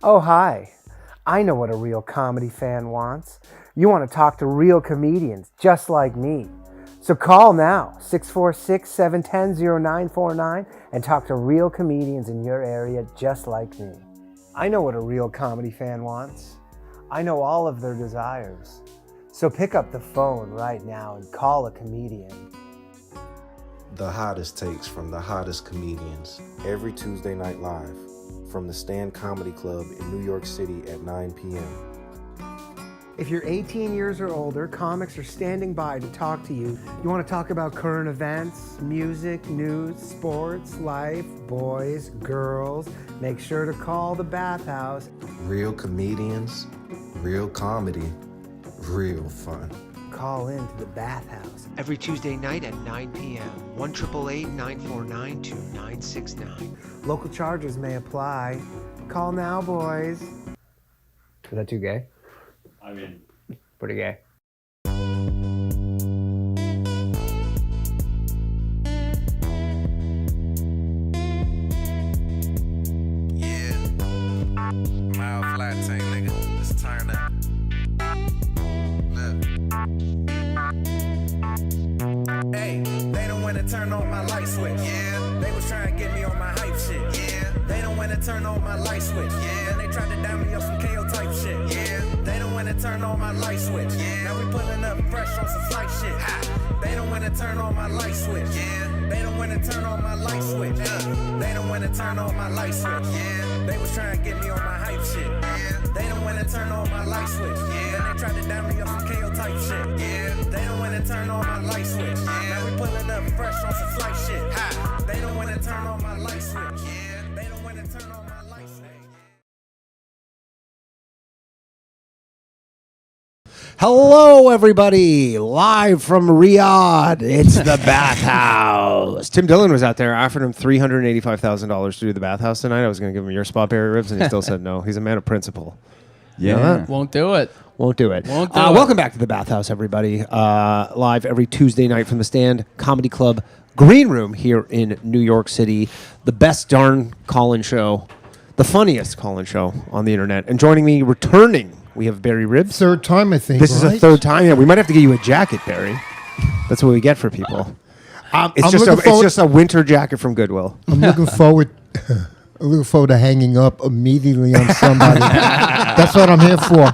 Oh, hi. I know what a real comedy fan wants. You want to talk to real comedians just like me. So call now, 646-710-0949, and talk to real comedians in your area just like me. I know what a real comedy fan wants. I know all of their desires. So pick up the phone right now and call a comedian. The hottest takes from the hottest comedians every Tuesday night live from the Stand Comedy Club in New York City at 9 p.m. If you're 18 years or older, comics are standing by to talk to you. You want to talk about current events, music, news, sports, life, boys, girls, make sure to call the Bathhouse. Real comedians, real comedy, real fun. Call in to the Bathhouse every Tuesday night at 9 p.m. 1-888-949-2969. Local charges may apply. Call now, boys. Is that too gay? I mean, pretty gay. Yeah. Mild flat tank, nigga. Let's turn up. Look. Hey, they don't wanna turn on my light switch. Yeah. They was trying to get me on my hype shit. Yeah. They don't wanna turn on my light switch. Yeah. Then they tried to down me up some KO type shit. Yeah. They don't wanna turn on my light switch. Yeah. Now we pulling up fresh on some flight shit. Ha. They don't wanna turn on my light switch. Yeah. They don't wanna turn on my light switch. They don't wanna turn on my light switch. Yeah. They was trying to get me on my hype shit. Yeah. They don't wanna turn on my light switch. Yeah. Then they tried to down me up some KO type shit. Yeah. They don't wanna turn on my light switch. Yeah. Now we pulling up fresh on some flight shit. Ha. They don't wanna turn on my light switch. Yeah. They don't wanna turn on my light switch. Hello, everybody. Live from Riyadh. It's the Bathhouse. Tim Dillon was out there. I offered him $385,000 to do the Bathhouse tonight. I was going to give him your spot, Barry Ribs, and he still said no. He's a man of principle. You know that? won't do it. Won't do it. Won't do it. Welcome back to the Bathhouse, everybody. Live every Tuesday night from the Stand Comedy Club Green Room here in New York City. The best darn call-in show, the funniest call-in show on the internet. And joining me, returning, we have Barry Ribs. Third time, I think. This is right? a third time. Yeah, we might have to get you a jacket, Barry. That's what we get for people. It's just a winter jacket from Goodwill. I'm looking forward. I'm looking forward to hanging up immediately on somebody. That's what I'm here for.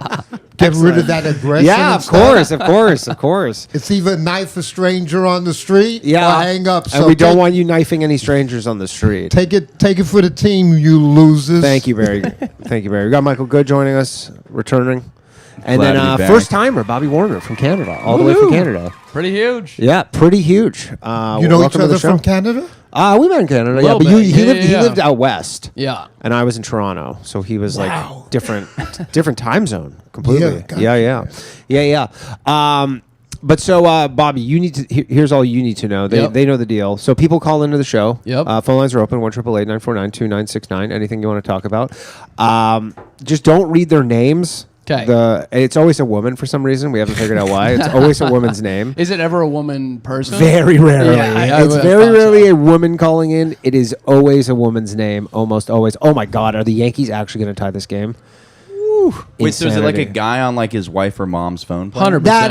Get rid of that aggression. Yeah, and of stuff. of course. It's either knife a stranger on the street or hang up. And we don't want you knifing any strangers on the street. Take it for the team, you losers. Thank you, Barry. Thank you, Barry. We got Michael Good joining us, returning. And Glad to then be back. first timer, Bobby Warner from Canada, all the way from Canada. Pretty huge. Yeah, pretty huge. You know welcome each to the other show. from Canada? We met in Canada, yeah. Little But bit. he Yeah. lived out west. Yeah. And I was in Toronto, so he was Wow. like different time zone completely. Yeah, gotcha. Yeah. But so Bobby, you need to. Here's all you need to know. They know the deal. So people call into the show. Yep. Phone lines are open 1-888-949-2969. Anything you want to talk about. Just don't read their names. 'Kay. It's always a woman for some reason. We haven't figured out why. It's always a woman's name. Is it ever a woman person? Very rarely. Yeah, It's I very thought rarely so. a woman calling in. It is always a woman's name. Almost always. Oh my God, are the Yankees actually going to tie this game? Wait, so is it like a Insanity. guy on like his wife or mom's phone plan? 100%. That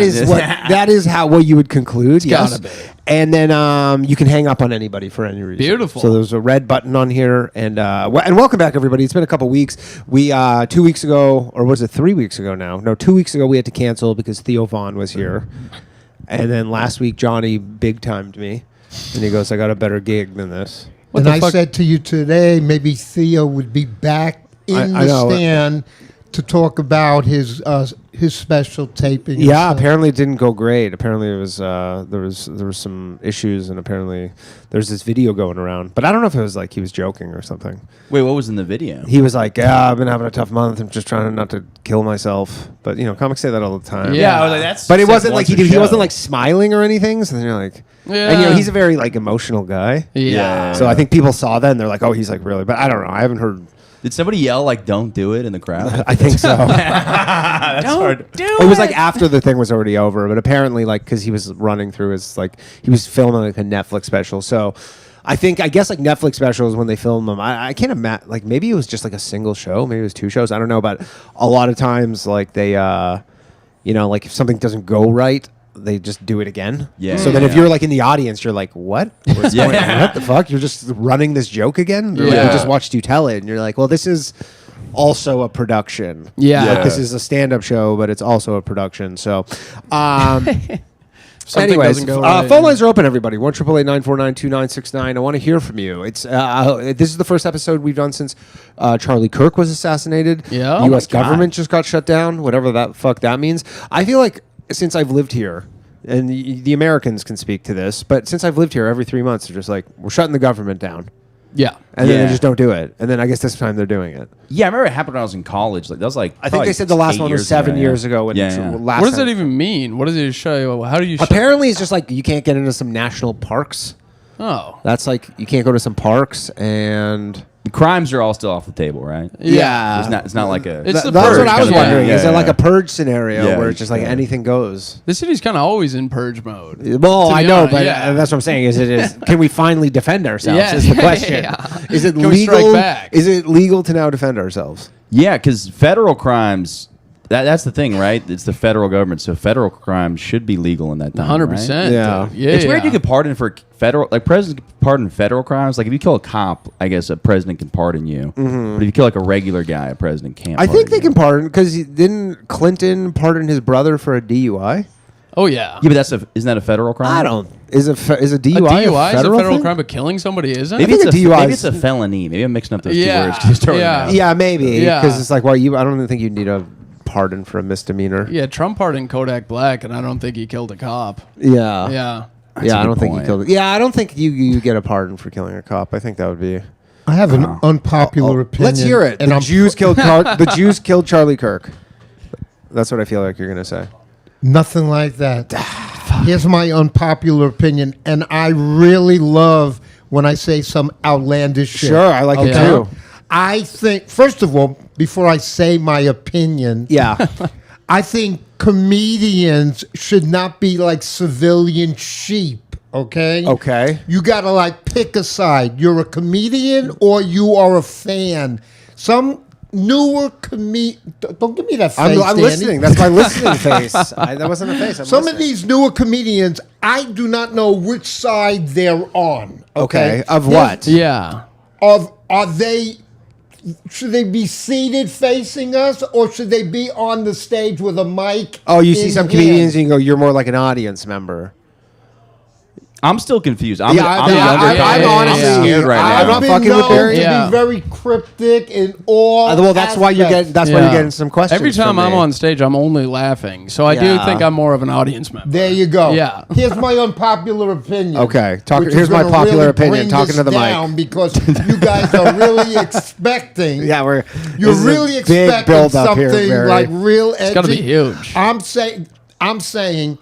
is what you would conclude. Yes. gotta be. And then you can hang up on anybody for any reason. Beautiful. So there's a red button on here, and welcome back, everybody. It's been a couple weeks. We 2 weeks ago, or was it 3 weeks ago now? No, 2 weeks ago we had to cancel because Theo Vaughn was here, and then last week Johnny big timed me, and he goes, "I got a better gig than this." And I said to you today, maybe Theo would be back in I the know. stand to talk about his special taping. and Yeah, stuff. apparently it didn't go great. Apparently it was there was some issues, and apparently there's this video going around. But I don't know if it was like he was joking or something. Wait, what was in the video? He was like, "Yeah, I've been having a tough month. I'm just trying not to kill myself." But comics say that all the time. Yeah. I was like, that's. But it said wasn't like once a he show. wasn't like smiling or anything. So then you're like, and he's a very like emotional guy. Yeah. So I think people saw that and they're like, "Oh, he's like really." But I don't know. I haven't heard. Did somebody yell like "Don't do it" in the crowd? I think so. That's hard. It was like after the thing was already over, but apparently, like, because he was running through his, like, he was filming like a Netflix special. So I guess like Netflix specials when they film them. I can't imagine. Like maybe it was just like a single show. Maybe it was 2 shows. I don't know. But a lot of times, like they, like if something doesn't go right, they just do it again. Yeah. So then if you're like in the audience, you're like, what? What the fuck? You're just running this joke again? Or, like, we just watched you tell it, and you're like, well, this is also a production. Yeah. Like, this is a stand-up show, but it's also a production. So, Something anyways, doesn't go right. phone lines are open, everybody. 1-888-949-2969. I want to hear from you. It's this is the first episode we've done since Charlie Kirk was assassinated. Yeah. The Oh U.S. my God. government just got shut down, whatever that fuck that means. I feel like since I've lived here, and the Americans can speak to this, but since I've lived here, every 3 months, they're just like, we're shutting the government down. Yeah. And then Yeah. they just don't do it. And then I guess this time they're doing it. Yeah, I remember it happened when I was in college. Like that was like I think probably they said the last 8 one was years 7 ago, years ago. When last What does time. that even mean? What does it show you? How do you? Apparently, it's just like you can't get into some national parks. Oh. That's like you can't go to some parks, and The crimes are all still off the table, right? Yeah. It's not like a. It's the that's purge what I was kinda wondering. thing. Is it like a purge scenario Yeah, where it's just like yeah. anything goes? The city's kind of always in purge mode. Well, To I be know, honest, but yeah. that's what I'm saying. Can we finally defend ourselves? Yeah. Is the question. Yeah. Is it Can we strike legal? back? Is it legal to now defend ourselves? Yeah, because federal crimes. That's the thing, right? It's the federal government, so federal crimes should be legal in that time. 100%. Right? Yeah. Yeah. It's weird you can pardon for federal, like presidents can pardon federal crimes. Like if you kill a cop, I guess a president can pardon you. But if you kill like a regular guy, a president can't. I think pardon they you. can pardon because didn't Clinton pardon his brother for a DUI? Oh yeah. Yeah, but isn't that a federal crime? I don't. Is a DUI A DUI is a federal thing? crime, but killing somebody isn't. Maybe I think it's a DUI maybe is- it's a felony. Maybe I'm mixing up those Yeah, two words. 'Cause it's totally yeah. not. Yeah, maybe. Yeah. Because it's like, well, I don't even think you need a pardon for a misdemeanor. Yeah, Trump pardoned Kodak Black, and I don't think he killed a cop. Yeah. Yeah. That's Yeah, a I good don't think you point. killed it. Yeah, I don't think you get a pardon for killing a cop. I think that would be. I have an unpopular opinion. Let's hear it. And The I'm Jews killed the Jews killed Charlie Kirk. That's what I feel like you're gonna say. nothing like that. Here's my unpopular opinion, and I really love when I say some outlandish shit. Sure, I like it Okay. too. I think, first of all, before I say my opinion, Yeah. I think comedians should not be like civilian sheep. Okay. Okay. You gotta like pick a side. You're a comedian or you are a fan. Some newer don't give me that face. I'm Danny. listening. That's my listening face. That wasn't a face. I'm Some of listening. these newer comedians, I do not know which side they're on. Okay. Of Here's- what? Yeah. Are they? Should they be seated facing us, or should they be on the stage with a mic? Oh, you see in some hand? comedians and you go, you're more like an audience member. I'm still confused. I'm, Yeah, I'm, I- a younger I- guy. I'm honestly- I'm scared right I'm now. not been fucking with known Barry. to Yeah. be very cryptic in all. Well, that's why you're getting. That's why you're Yeah. getting some questions. Every time from I'm me. on stage, I'm only laughing. So I do Yeah. think I'm more of an audience member. There you go. Yeah. Here's my unpopular opinion. Okay. which is Here's my gonna popular really opinion. bring Talking this to the mic. down because you guys are really expecting. Yeah, You're this is a really big expecting build-up here, something Barry. like real edgy. gotta be huge. I'm saying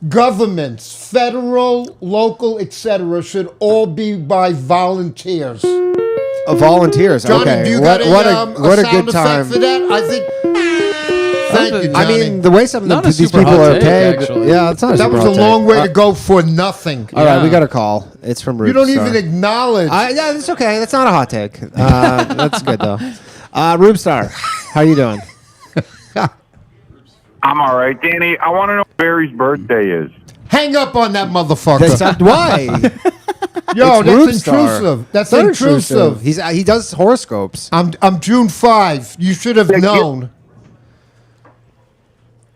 governments, federal, local, etc., should all be by volunteers. Volunteers. Johnny, okay. do you what, got what a sound good effect time. for that? I think. Thank you, Johnny. I mean, the way some of Not a these super people hot are take, paid. actually. Yeah, it's not. that was a long way to go for nothing. All right, Yeah. we got a call. It's from Rube. You don't Star. even acknowledge. Yeah, that's okay. That's not a hot take. That's good though. Rube Star, how you doing? I'm all right, Danny. I want to know what Barry's birthday is. Hang up on that motherfucker. That's not, why? Yo, It's Rube that's Star. intrusive. That's Not intrusive. He does horoscopes. I'm June 5. You should have known.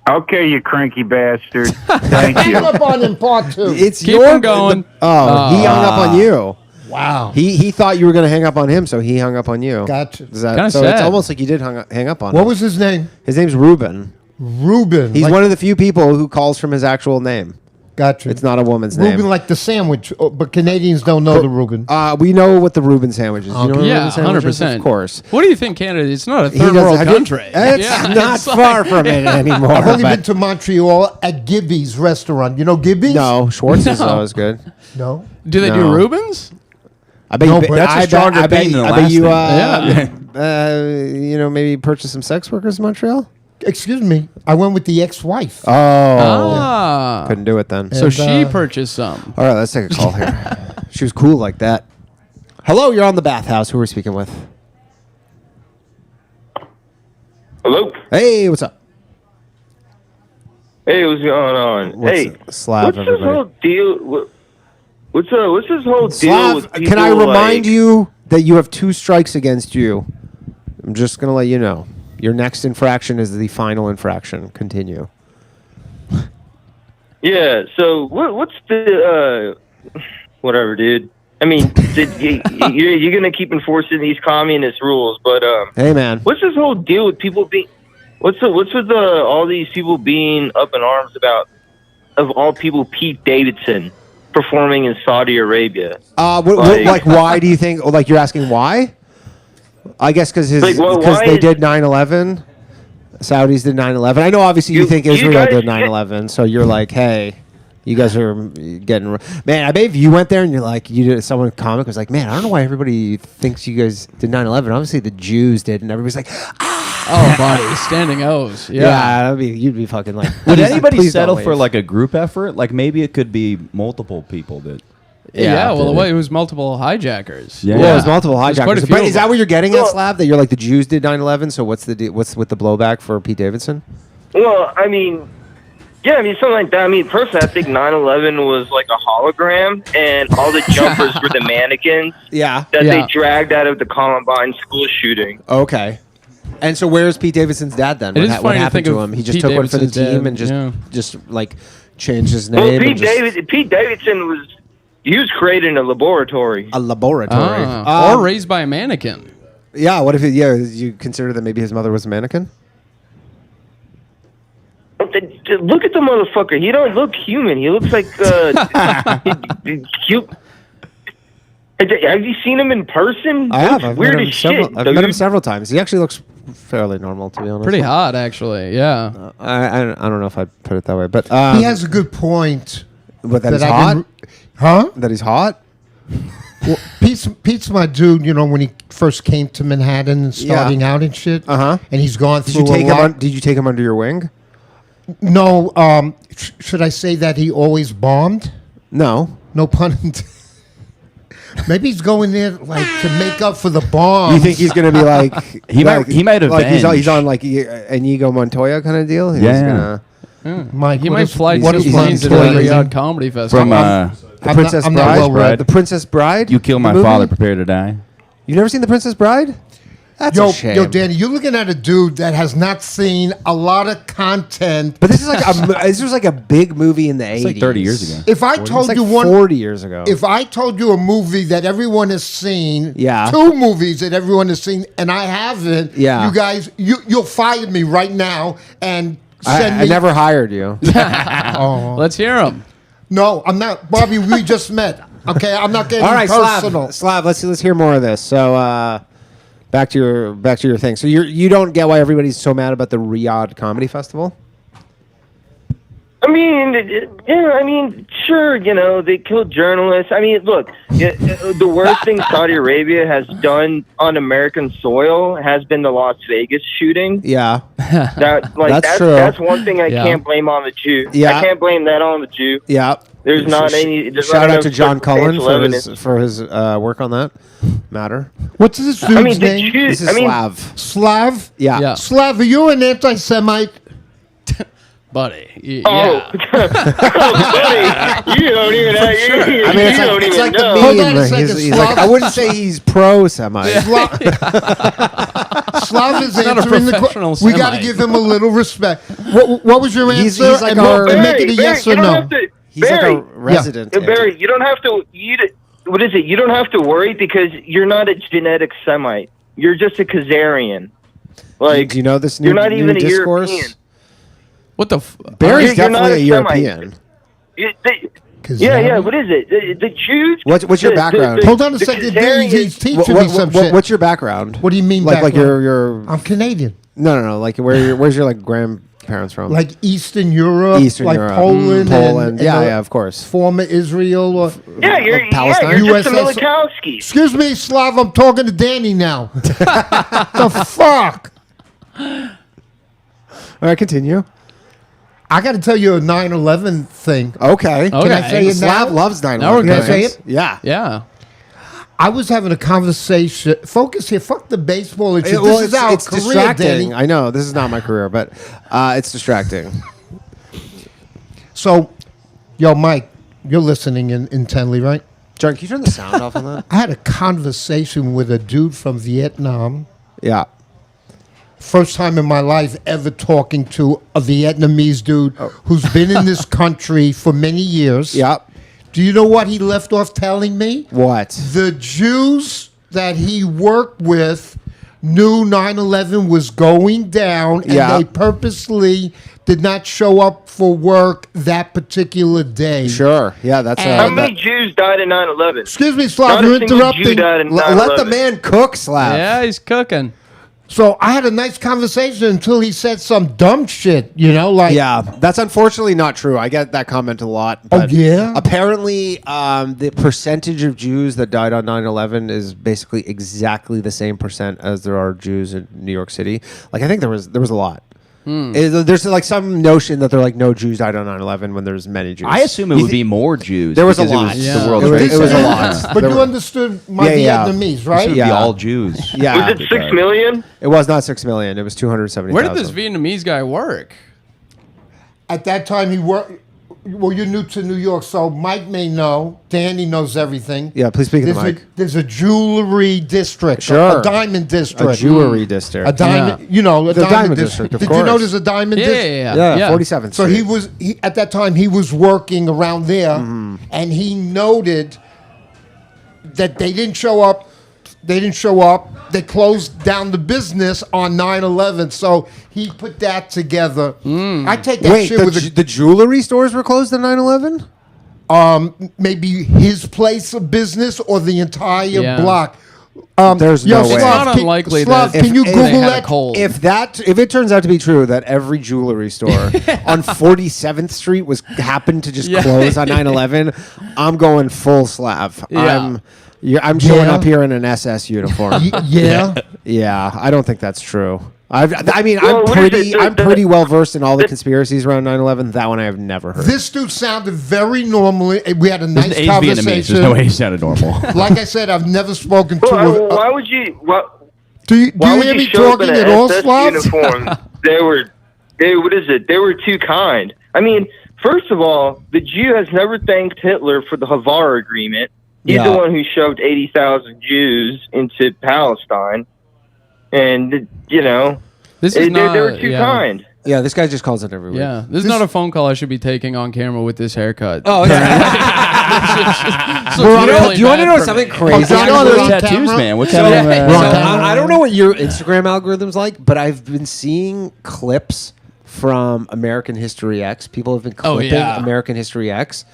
Okay, you cranky bastard. Thank Hang you. up on him, part 2. It's Keep your him going. he hung up on you. Wow. He thought you were going to hang up on him, so he hung up on you. Gotcha. Is that, Kinda so it's sad. almost like you did hang up on What him. was his name? His name's Ruben. Ruben. He's one of the few people who calls from his actual name. Gotcha. It's not a woman's Ruben name. like the sandwich, but Canadians don't know the Ruben. We know what the Reuben sandwich is. You know what a Yeah, Reuben sandwich is? 100%. Of course. What do you think, Canada? It's not a He third doesn't- world have you- country. It's Yeah, not it's far like- from it anymore. I've only but- been to Montreal at Gibby's restaurant. You know Gibby's? No, Schwartz is No. always good. No. Do they No. do Rubens? I bet No, you. but that's a I stronger bet, bean than the I bet last you. thing. Maybe purchase some sex workers in Montreal. Excuse me. I went with the ex-wife. Oh, Ah. couldn't do it then. So And, she purchased some. All right, let's take a call here. She was cool like that. Hello, you're on the Bathhouse. Who are we speaking with? Hello. Hey, what's up? Hey, what's going on? What's hey, Slav, what's everybody? this whole deal? What's this whole deal Slav, with people? can I remind like, you that you have 2 strikes against you? I'm just going to let you know. Your next infraction is the final infraction. Continue. Yeah. So what's the whatever, dude? I mean, you're gonna keep enforcing these communist rules, but Hey, man. what's this whole deal with people being? What's with all these people being up in arms about? Of all people, Pete Davidson performing in Saudi Arabia. Like, why do you think? Like, you're asking why? I guess because Like, well, why they is- did 9/11. Saudis did 9/11. I know, obviously, you think you Israel guys- did 9/11, so you're like, hey, you guys are getting. Man, I bet if you went there and you're like, you did, someone comic was like, man, I don't know why everybody thinks you guys did 9/11. Obviously, the Jews did, and everybody's like, Oh, buddy, standing O's. Yeah. you'd be fucking like. Would please- anybody please don't settle leave. for like a group effort? Like maybe it could be multiple people that. Yeah, well, did it. it was multiple hijackers. Yeah. Yeah, it was multiple There's quite a hijackers. few But of is that them. what you're getting at, Well- Slav? That you're like the Jews did 9/11? So what's what's with the blowback for Pete Davidson? Well, I mean, yeah, I mean, something like that. I mean, personally, I think 9/11 was like a hologram, and all the jumpers were the mannequins Yeah. that Yeah. they dragged out of the Columbine school shooting. Okay. And so where's Pete Davidson's dad then? It What, is what funny to happened think to of him? He just Pete took one for the Davidson's team dad, and just like changed his Well, name. and Pete Davidson he was created in a laboratory. a laboratory. Or raised by a mannequin. Yeah. What if you consider that maybe his mother was a mannequin? Look at the motherfucker. He don't look human. He looks like cute. Have you seen him in person? I have. Looks I've weird met him as shit. I've met him several times. He actually looks fairly normal, to be honest. Pretty hot, actually. Yeah. I don't know if I'd put it that way, but He has a good point. but that he's I hot. can- Huh? That he's hot. Well, Pete's my dude. You know, when he first came to Manhattan and starting out and shit. Uh-huh. And he's gone Did through you take a lot. him? Did you take him under your wing? No. Should I say that he always bombed? No. No pun intended. Maybe he's going there like to make up for the bomb. You think he's gonna be like He might like he's avenge. on like Inigo Montoya kind of deal? He's Yeah. gonna, Mike, He what might is- fly what two is planes at a Montoya? Riyadh Comedy Festival. From the I'm Princess not- I'm not Bride. well read. The Princess Bride. You Kill the My movie? Father, Prepare to Die. You've never seen The Princess Bride? That's a shame. Yo, Danny, you're looking at a dude that has not seen a lot of content. But this is like this was like a big movie in the 80s. It's like 30 years ago. If I It's told like you one, 40 years ago. if I told you a movie that everyone has seen, Yeah. 2 movies that everyone has seen, and I haven't, Yeah. you guys, you'll fire me right now and send I me. never hired you. Let's hear him. No, I'm not, Bobby. We just met. Okay, I'm not getting All right, personal. Slav. Let's hear more of this. So back to your thing. So you don't get why everybody's so mad about the Riyadh Comedy Festival? I mean, yeah, I mean, sure, you know, they killed journalists. I mean, look, the worst thing Saudi Arabia has done on American soil has been the Las Vegas shooting. Yeah. That's true. That's one thing I Yeah. can't blame on the Jew. Yeah. I can't blame that on the Jew. Yeah. There's not any. There's Shout not out enough to John Cullen circumstantial for evidence. his work on that matter. What's this dude's I mean, the name? Jews. This is I mean, Slav. Slav. Yeah. Yeah. Slav, are you an anti-Semite? Buddy. Oh, Yeah. buddy, you don't even. I mean, you it's don't like, it's even like the know. Hold meme. on a where second, he's like, Slav. I wouldn't say he's pro-Semite. Slav is not a answering the professional question. We got to Semite. give him a little respect. What was your answer? He's like and our- and make it a Barry, yes you or don't no. have to- He's like Barry, a resident. Barry, you don't have to. What is it? You don't have to worry because you're not a genetic Semite. You're just a Khazarian. Like, do you know this new, you're not new even a discourse? European. What the? Barry's You're not definitely a a Semite. European. Yeah. What is it? The Jews. What's your background? Hold on a the second. Khazarians- He's teaching me some shit. What's your background? What do you mean Like background? your I'm Canadian. no. Like where's your like grandparents from? Like Eastern Europe, Eastern like Europe. Poland, Poland. and Yeah, of course. former Israel. Or, Yeah, you're Palestine? just a USS Milikowski. excuse me, Slav. I'm talking to Danny now. The fuck? All right, continue. I got to tell you a 9/11 thing. Okay. Can I say it now? Slav loves 9/11. Now we're Can I say good. it? Yeah. Yeah. I was having a conversation. Focus here. Fuck the baseball. This is our it's career, distracting. Danny. I know this is not my career, but it's distracting. So, yo, Mike, you're listening intently, right? John, can you turn the sound off on that? I had a conversation with a dude from Vietnam. Yeah. First time in my life ever talking to a Vietnamese dude who's been in this country for many years. Yeah. Do you know what he left off telling me? What? The Jews that he worked with knew 9/11 was going down, and they purposely did not show up for work that particular day. Sure. Yeah, that's How many Jews died in 9/11? Excuse me, Slav, Not a you're single interrupting. Jew died in Let the 9/11. man cook, Slav. Yeah, he's cooking. So I had a nice conversation until he said some dumb shit, like... Yeah, that's unfortunately not true. I get that comment a lot. But yeah? Apparently, the percentage of Jews that died on 9/11 is basically exactly the same percent as there are Jews in New York City. Like, I think there was a lot. There's like some notion that no Jews died on 9/11 when there's many Jews. I assume it would be more Jews. There was a because lot. It was Yeah. the World It was- Trade it was a Center. lot. But There you were- understood my Yeah. Vietnamese, It right? should be all Jews. Yeah. Was it 6 million? It was not 6 million. It was 270,000. Where did this Vietnamese guy work? At that time, he worked... Well, you're new to New York, so Mike may know. Danny knows everything. Yeah, please speak to the mic. There's a jewelry district, Sure. a diamond district. A jewelry district. A diamond, a The diamond district. of Did course. you know there's a diamond district? Yeah, 47th So Street. he at that time he was working around there, and he noted that they didn't show up. They closed down the business on 9/11. So he put that together. I take that Wait, shit with the jewelry stores were closed on 9/11? maybe his place of business or the entire block. There's yo, no way. It's Slav, not unlikely Slav, that can you they Google had a that? cold. If it turns out to be true that every jewelry store on 47th Street happened to just close on 9/11, I'm going full Slav. Yeah. I'm showing up here in an SS uniform. Yeah. Yeah, I don't think that's true. I'm Well, what is it? I'm pretty well versed in all the conspiracies around 9/11. That one I have never heard. This dude sounded very normal. We had a nice He's Vietnamese. conversation. There's no way he sounded normal. Like I said, I've never spoken to Well, a... why would you? Do you Why would hear you me show up in talking an at all, SS Slav? uniform? What is it? They were too kind. I mean, first of all, the Jew has never thanked Hitler for the Havar Agreement. He's the one who shoved 80,000 Jews into Palestine, and This is they not. were too kind. Yeah, this guy just calls it every week. Yeah, this is not a phone call I should be taking on camera with this haircut. Oh, So Bro, it's really do you want to bad know for something me. crazy? John, All we're those on tattoos, camera? man. What So, kind of? I don't know what your Instagram algorithm's like, but I've been seeing clips from American History X. People have been clipping American History X,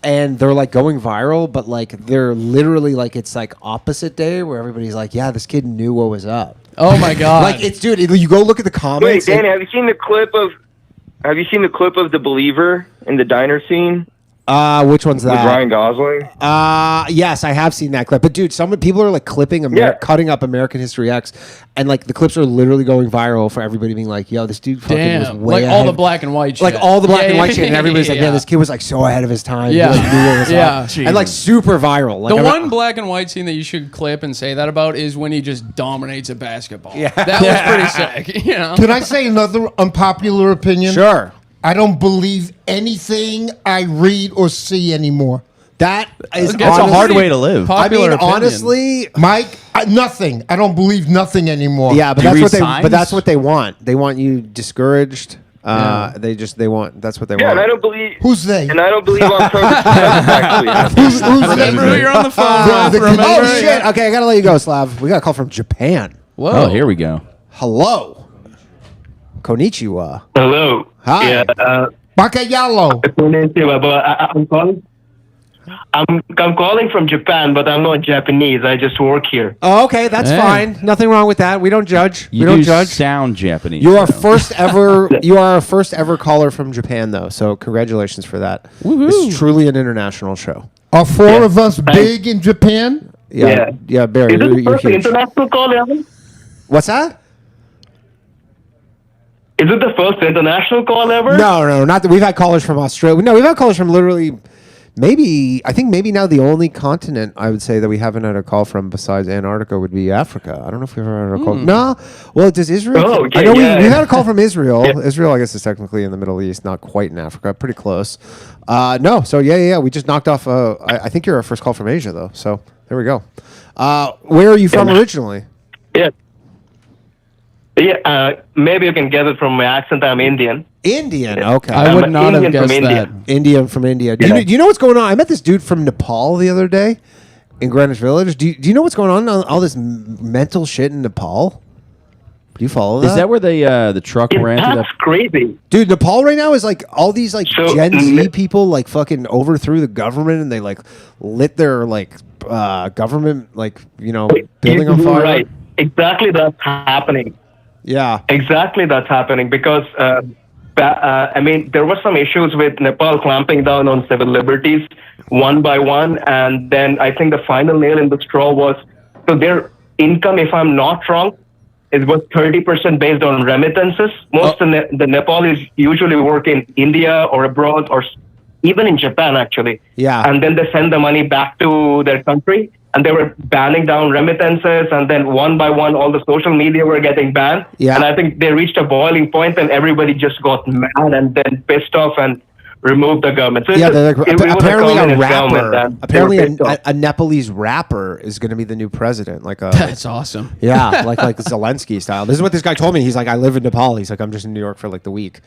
and they're like going viral, but like they're literally like it's like opposite day where everybody's like, yeah, this kid knew what was up. Oh my god! Like it's dude, you go look at the Wait, comments. Danny, have you seen the clip of the believer in the diner scene Which one's with that? Ryan Gosling? Yes, I have seen that clip. But dude, some people are like clipping, cutting up American History X, and like the clips are literally going viral for everybody being like, "Yo, this dude fucking was Damn, way like all ahead." the black and white shit. Like all the black and white shit, and everybody's like, "Man, this kid was like so ahead of his time." He, Yeah. like, knew what was Yeah. up. And like super viral. Like, The I'm- one black and white scene that you should clip and say that about is when he just dominates a basketball. Yeah. That was pretty sick. You know? Can I say another unpopular opinion? Sure. I don't believe anything I read or see anymore. That is Okay, It's a hard honestly, way to live. I popular mean, opinion. honestly, Mike, nothing. I don't believe nothing anymore. yeah, but Do you that's read what they. signs? But that's what they want. They want you discouraged. They want. That's what they Yeah, want. and I don't believe. Who's they? And I don't believe October 7th actually. Who's Remember who they? you're on the phone The- with. the- Remember? Oh shit! Okay, I gotta let you go, Slav. We got a call from Japan. Whoa. Oh, here we go. Hello. Konnichiwa. Hello. Hi. Yeah, Bakayalo. konnichiwa, but I'm calling. I'm calling from Japan, but I'm not Japanese. I just work here. Oh, okay, that's Hey. fine. Nothing wrong with that. We don't judge. You we don't do judge. sound Japanese. You are though. first ever. You are our first ever caller from Japan, though. So congratulations for that. This is truly an international show. Are four of us big in Japan? Yeah, Barry, Is it the you're first huge. international call ever? What's that? Is it the first international call ever? No, not that we've had callers from Australia. No, we've had callers from literally I think maybe now the only continent I would say that we haven't had a call from besides Antarctica would be Africa. I don't know if we've ever had a call. No. Well, does Israel? Oh, okay, I know we yeah. had a call from Israel. Yeah. Israel, I guess, is technically in the Middle East, not quite in Africa, pretty close. No. So yeah. We just knocked off. I think you're our first call from Asia, though. So there we go. Where are you from originally? Yeah. Yeah, maybe you can get it from my accent. I'm Indian. Indian. Okay. I I'm would an not have Indian from guessed that. India. Indian from India. Do you know what's going on? I met this dude from Nepal the other day in Greenwich Village. Do you know what's going on? All this mental shit in Nepal? Do you follow that? Is that where the truck ran through That's crazy. Dude, Nepal right now is like all these like So, Gen Z people like fucking overthrew the government and they like lit their like government like, building on fire. Right. Exactly that's happening. Yeah. Exactly that's happening because, there were some issues with Nepal clamping down on civil liberties one by one. And then I think the final nail in the straw was, so their income, if I'm not wrong, it was 30% based on remittances. Most of the Nepalis usually work in India or abroad or even in Japan, actually. Yeah. And then they send the money back to their country. And they were banning down remittances. And then one by one, all the social media were getting banned. Yeah. And I think they reached a boiling point and everybody just got mad and then pissed off and removed the government. So Yeah, it was apparently a communist government, rapper. and they Apparently were pissed off. a Nepalese rapper is going to be the new president. Like a That's awesome. yeah, like Zelensky style. This is what this guy told me. He's like, I live in Nepal. He's like, I'm just in New York for like the week.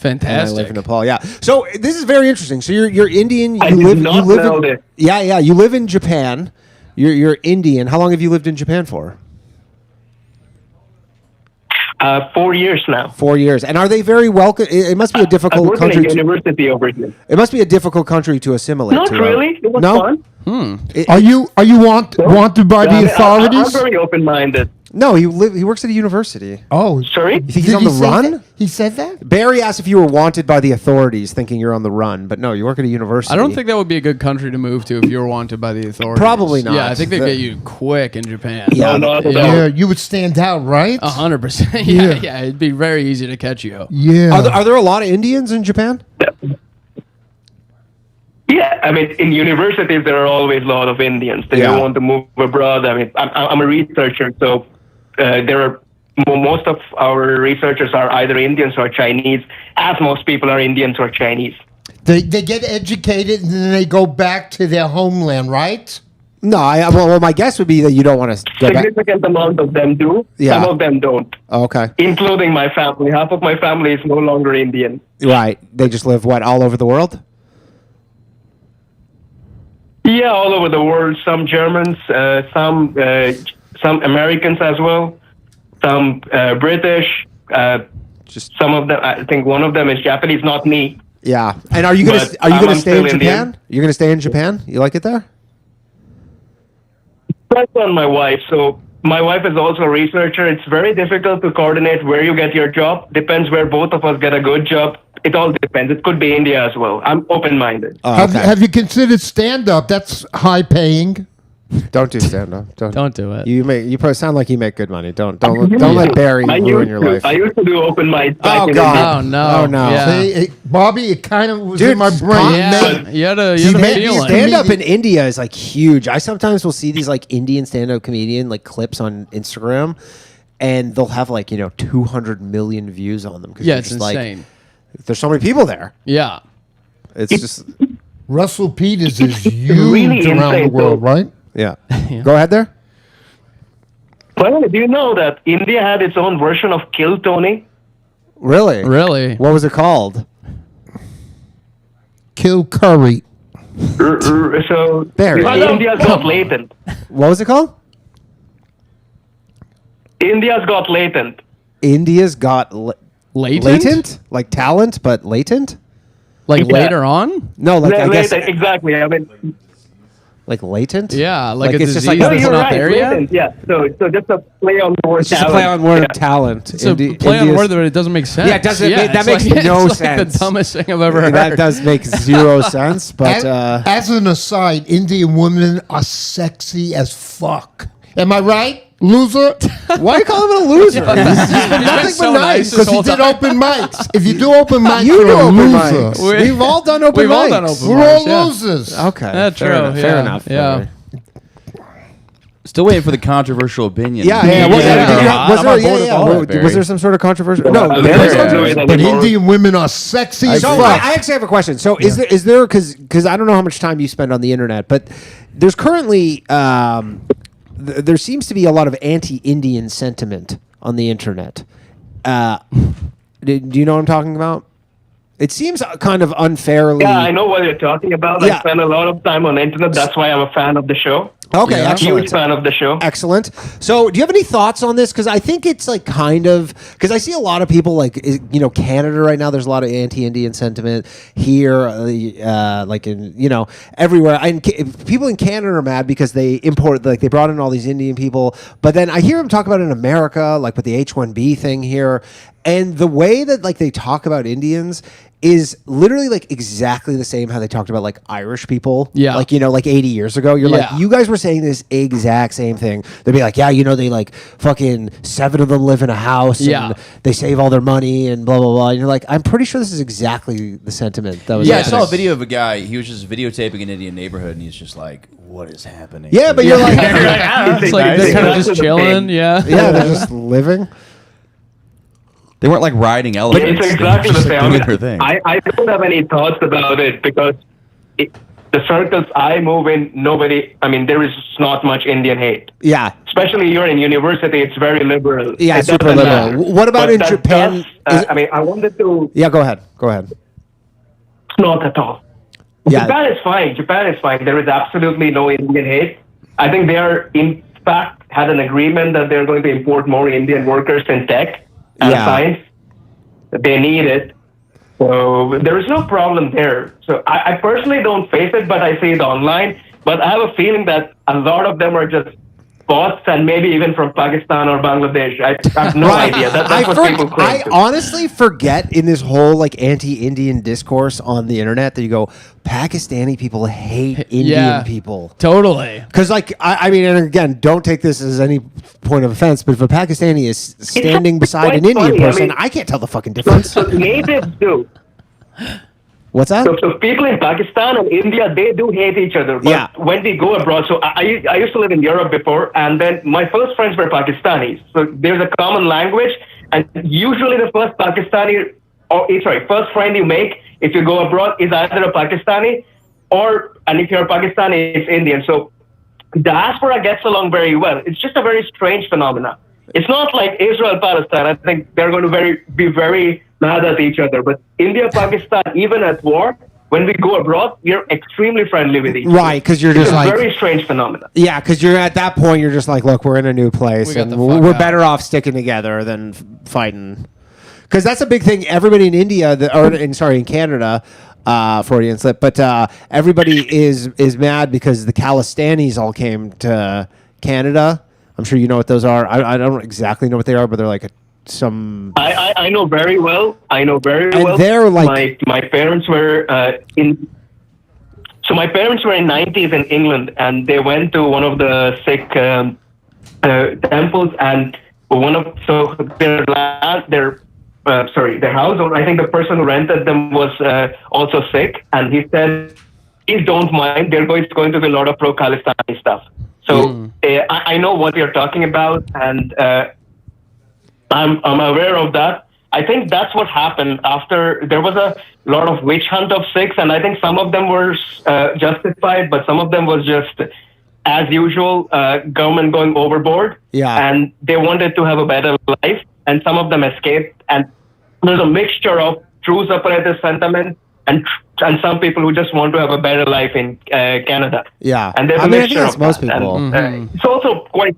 And I live Fantastic. in Nepal. Yeah. So this is very interesting. So you're Indian. I You did live. not You live know in. this. Yeah. You live in Japan. You're Indian. How long have you lived in Japan for? 4 years now. 4 years. And are they very welcome? It must be a I difficult work in country. a university over here. It must be a difficult country to assimilate. Not to, really. It was no. fun. Are you wanted by the I'm authorities? very open-minded. No, he works at a university. Oh, Sorry? You think he's on the run? He said that? Barry asked if you were wanted by the authorities, thinking you're on the run. But no, you work at a university. I don't think that would be a good country to move to if you were wanted by the authorities. Probably not. Yeah, I think they'd get you quick in Japan. Yeah. No, no, no. Yeah, you would stand out, right? 100%. Yeah. Yeah, it'd be very easy to catch you. Yeah. Are there a lot of Indians in Japan? Yeah, I mean, in universities, there are always a lot of Indians. They Yeah. want to move abroad. I mean, I'm a researcher, so there are most of our researchers are either Indians or Chinese, as most people are Indians or Chinese. They get educated and then they go back to their homeland, right? No, well, my guess would be that you don't want to go back. Significant amount of them do. Yeah. Some of them don't, Oh, okay, including my family. Half of my family is no longer Indian. right. They just live all over the world. Yeah, all over the world. Some Germans, some Americans as well, some British. Just Some of them, I think one of them is Japanese, not me. yeah. And are you gonna But stay I'm in still Japan? Indian. You're gonna stay in Japan? You like it there? That's on my wife. So my wife is also a researcher. It's very difficult to coordinate where you get your job. Depends where both of us get a good job. It all depends. It could be India as well. I'm open-minded. Oh, Have, okay. have you considered stand-up? That's high-paying. Don't do stand up. Don't do it. You probably sound like you make good money. Don't let Barry ruin your life. I used to do open mic. back Oh in God! Oh, no. Oh no! Yeah. See, Bobby, it kind of was Dude, in my brain. Yeah, you had a feeling. Stand up in India is like huge. I sometimes will see these like Indian stand up comedian like clips on Instagram, and they'll have like 200 million views on them. 'Cause Yeah, they're it's just, insane. Like, there's so many people there. Yeah. It's just Russell Peters is huge really around the insane, world, though. right? yeah. Go ahead there. Well, do you know that India had its own version of Kill Tony? Really? Really? What was it called? Kill Curry. So Barry. India's got latent. What was it called? India's got latent. India's got Latent? latent, like talent, but latent. Like Yeah. later on? No, like I guess Latent, exactly. I mean, like latent. Yeah, like a it's disease just like no, that's you're not right. there yet? Latent, yeah. So just a play on the word. It's just a talent. play on word Yeah. of talent. It's a play on word, but it doesn't make sense. Yeah, it doesn't- that it's makes like, no it's like sense. the dumbest thing I've ever heard. That does make zero sense. But As an aside, Indian women are sexy as fuck. Am I right? Loser. Why are you calling him a loser? He's been nothing so but nice nice. this Because he whole did time. open mics. If you do open mics, You you're do a open loser. mics. We've all done open We've mics. all done open We're mics, all yeah. losers. Okay, That's fair true. enough. Yeah. Fair enough. Yeah. Still waiting for the controversial opinion. Yeah, Yeah, was yeah, there- yeah. was I'm there- on board yeah, with yeah, all yeah. that, Barry. Was there some sort of controversial? No, Well, there there is is. controversy. But Indian women are sexy as So fuck. I actually have a question. So is there because I don't know how much time you spend on the internet, but there's currently there seems to be a lot of anti-Indian sentiment on the internet. Do you know what I'm talking about? It seems kind of unfairly. Yeah, I know what you're talking about. Yeah. I spend a lot of time on the internet. That's why I'm a fan of the show. Okay, excellent. Huge fan of the show. Excellent. So, do you have any thoughts on this? Because I think it's like kind of because I see a lot of people like Canada right now. There's a lot of anti-Indian sentiment here, like in everywhere. And people in Canada are mad because they import they brought in all these Indian people, but then I hear them talk about it in America, like with the H-1B thing here, and the way that they talk about Indians is literally like exactly the same how they talked about like Irish people. Yeah. Like 80 years ago. You're like, you guys were saying this exact same thing. They'd be like, yeah, they like fucking 7 of them live in a house and they save all their money and blah, blah, blah. And you're like, I'm pretty sure this is exactly the sentiment that was Yeah, I happening. saw a video of a guy. He was just videotaping an Indian neighborhood, and he's just like, "What is happening?" Yeah, but you're like, It's like they're kind of just chilling. Yeah. yeah, they're just living. They weren't like riding But elephants. it's They were exactly the just, like, same. I doing mean, their thing. I don't have any thoughts about it because the circles I move in, there is not much Indian hate. Yeah. Especially you're in university, it's very liberal. Yeah, It super doesn't liberal. matter. What about But in that Japan? does, I wanted to. Yeah, go ahead. Go ahead. Not at all. Yeah. Japan is fine. Japan is fine. There is absolutely no Indian hate. I think they are, in fact, had an agreement that they're going to import more Indian workers in tech and science. They need it. So there is no problem there. So I personally don't face it, but I see it online. But I have a feeling that a lot of them are just bots and maybe even from Pakistan or Bangladesh. I have no idea. That's what people claim. I honestly forget in this whole like anti-Indian discourse on the internet that you go, Pakistani people hate Indian people. Totally. Because I mean, and again, don't take this as any point of offense, but if a Pakistani is standing beside an Indian person, I can't tell the fucking difference. So natives do. What's that? So people in Pakistan and India, they do hate each other. But when we go abroad, so I used to live in Europe before, and then my first friends were Pakistanis. So there's a common language, and usually the first first friend you make if you go abroad is either a Pakistani and if you're a Pakistani, it's Indian. So diaspora gets along very well. It's just a very strange phenomenon. It's not like Israel-Palestine. I think they're going to be very mad at each other. But India-Pakistan, even at war, when we go abroad, we're extremely friendly with each other. Right, because you're just it's like... a very strange phenomenon. Yeah, because you're at that point, you're just like, look, we're in a new place, and we're better off sticking together than fighting. Because that's a big thing. Everybody in India, in Canada... Freudian slip, but everybody is mad because the Khalistanis all came to Canada. I'm sure you know what those are. I don't exactly know what they are, but they're like I know very well. They're like my parents were So my parents were in 90s in England, and they went to one of the Sikh temples, and their house, or I think the person who rented them was also Sikh, and he said, please don't mind, there's going to be a lot of pro-Khalistani stuff. So I know what you're talking about, and I'm aware of that. I think that's what happened after there was a lot of witch hunt of Sikhs, and I think some of them were justified, but some of them was just, as usual, government going overboard. Yeah. And they wanted to have a better life, and some of them escaped, and there's a mixture of true separatist sentiment and some people who just want to have a better life in Canada. Yeah. And there's a I think mixture that's of most that. people. And, it's also quite...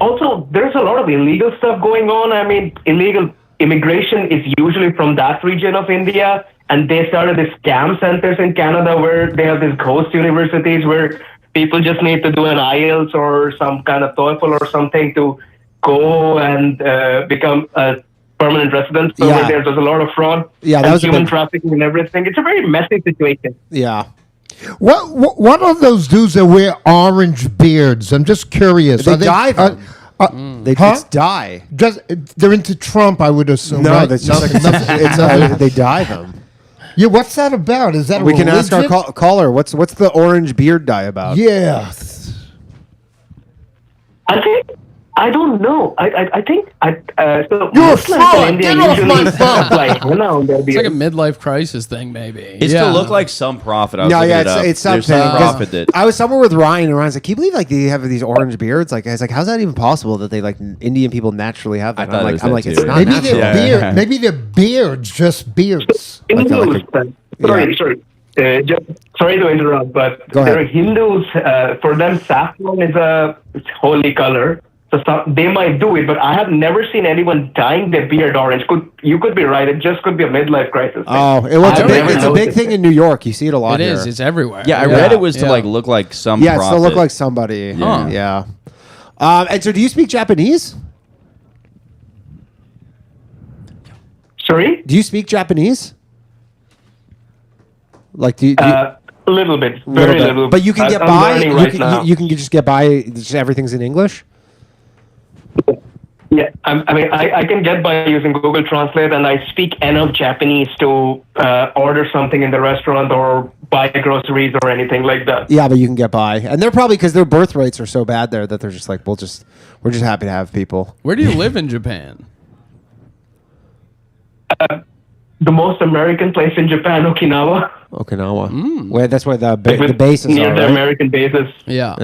Also, there's a lot of illegal stuff going on. I mean, illegal immigration is usually from that region of India, and they started these scam centers in Canada where they have these ghost universities where people just need to do an IELTS or some kind of TOEFL or something to go and become a permanent resident over there. There's a lot of fraud, and human trafficking and everything. It's a very messy situation. Yeah. What are those dudes that wear orange beards? I'm just curious. They Are dye them. They just dye. Just they're into Trump, I would assume. No, right? that's just they dye them. Yeah, what's that about? Is that We a can ask our religion? caller. What's the orange beard dye about? Yeah. I don't know. I think so. You're a Muslims in fraud. India Get off usually my phone. have, like henna on their It's like a beard. midlife crisis thing, maybe. It's to look like some prophet. I was No, looking yeah, it up. it's There's something. some 'cause prophet that. I was somewhere with Ryan, and Ryan's like, "Can you believe like they have these orange beards?" Like, I was like, "How's that even possible that they like Indian people naturally have that?" I thought it was I'm that like, too. it's not Maybe natural. they're beard. Maybe they're beards, just beards. Hindus. Sorry. Sorry to interrupt, but Go there ahead. are Hindus. For them, saffron is a holy color. So they might do it, but I have never seen anyone dyeing their beard orange. You could be right. It just could be a midlife crisis. Oh, it's I've never it's a big noticed thing it. in New York. You see it a lot It here. is. It's everywhere. Yeah, I read it was to like look like some. Yeah, it's prophet. to look like somebody. Huh. Yeah. And so, do you speak Japanese? Sorry? Do you speak Japanese? Like, do you? A little bit. Very little. But you can get I'm by. learning You right can now. you can just get by. Just everything's in English. Yeah, I can get by using Google Translate, and I speak enough Japanese to order something in the restaurant or buy groceries or anything like that. Yeah, but you can get by, and they're probably because their birth rates are so bad there that they're just like, we're just happy to have people. Where do you live in Japan? The most American place in Japan, Okinawa. Okinawa. Where that's where the With- bases near are. the Right? American bases. Yeah.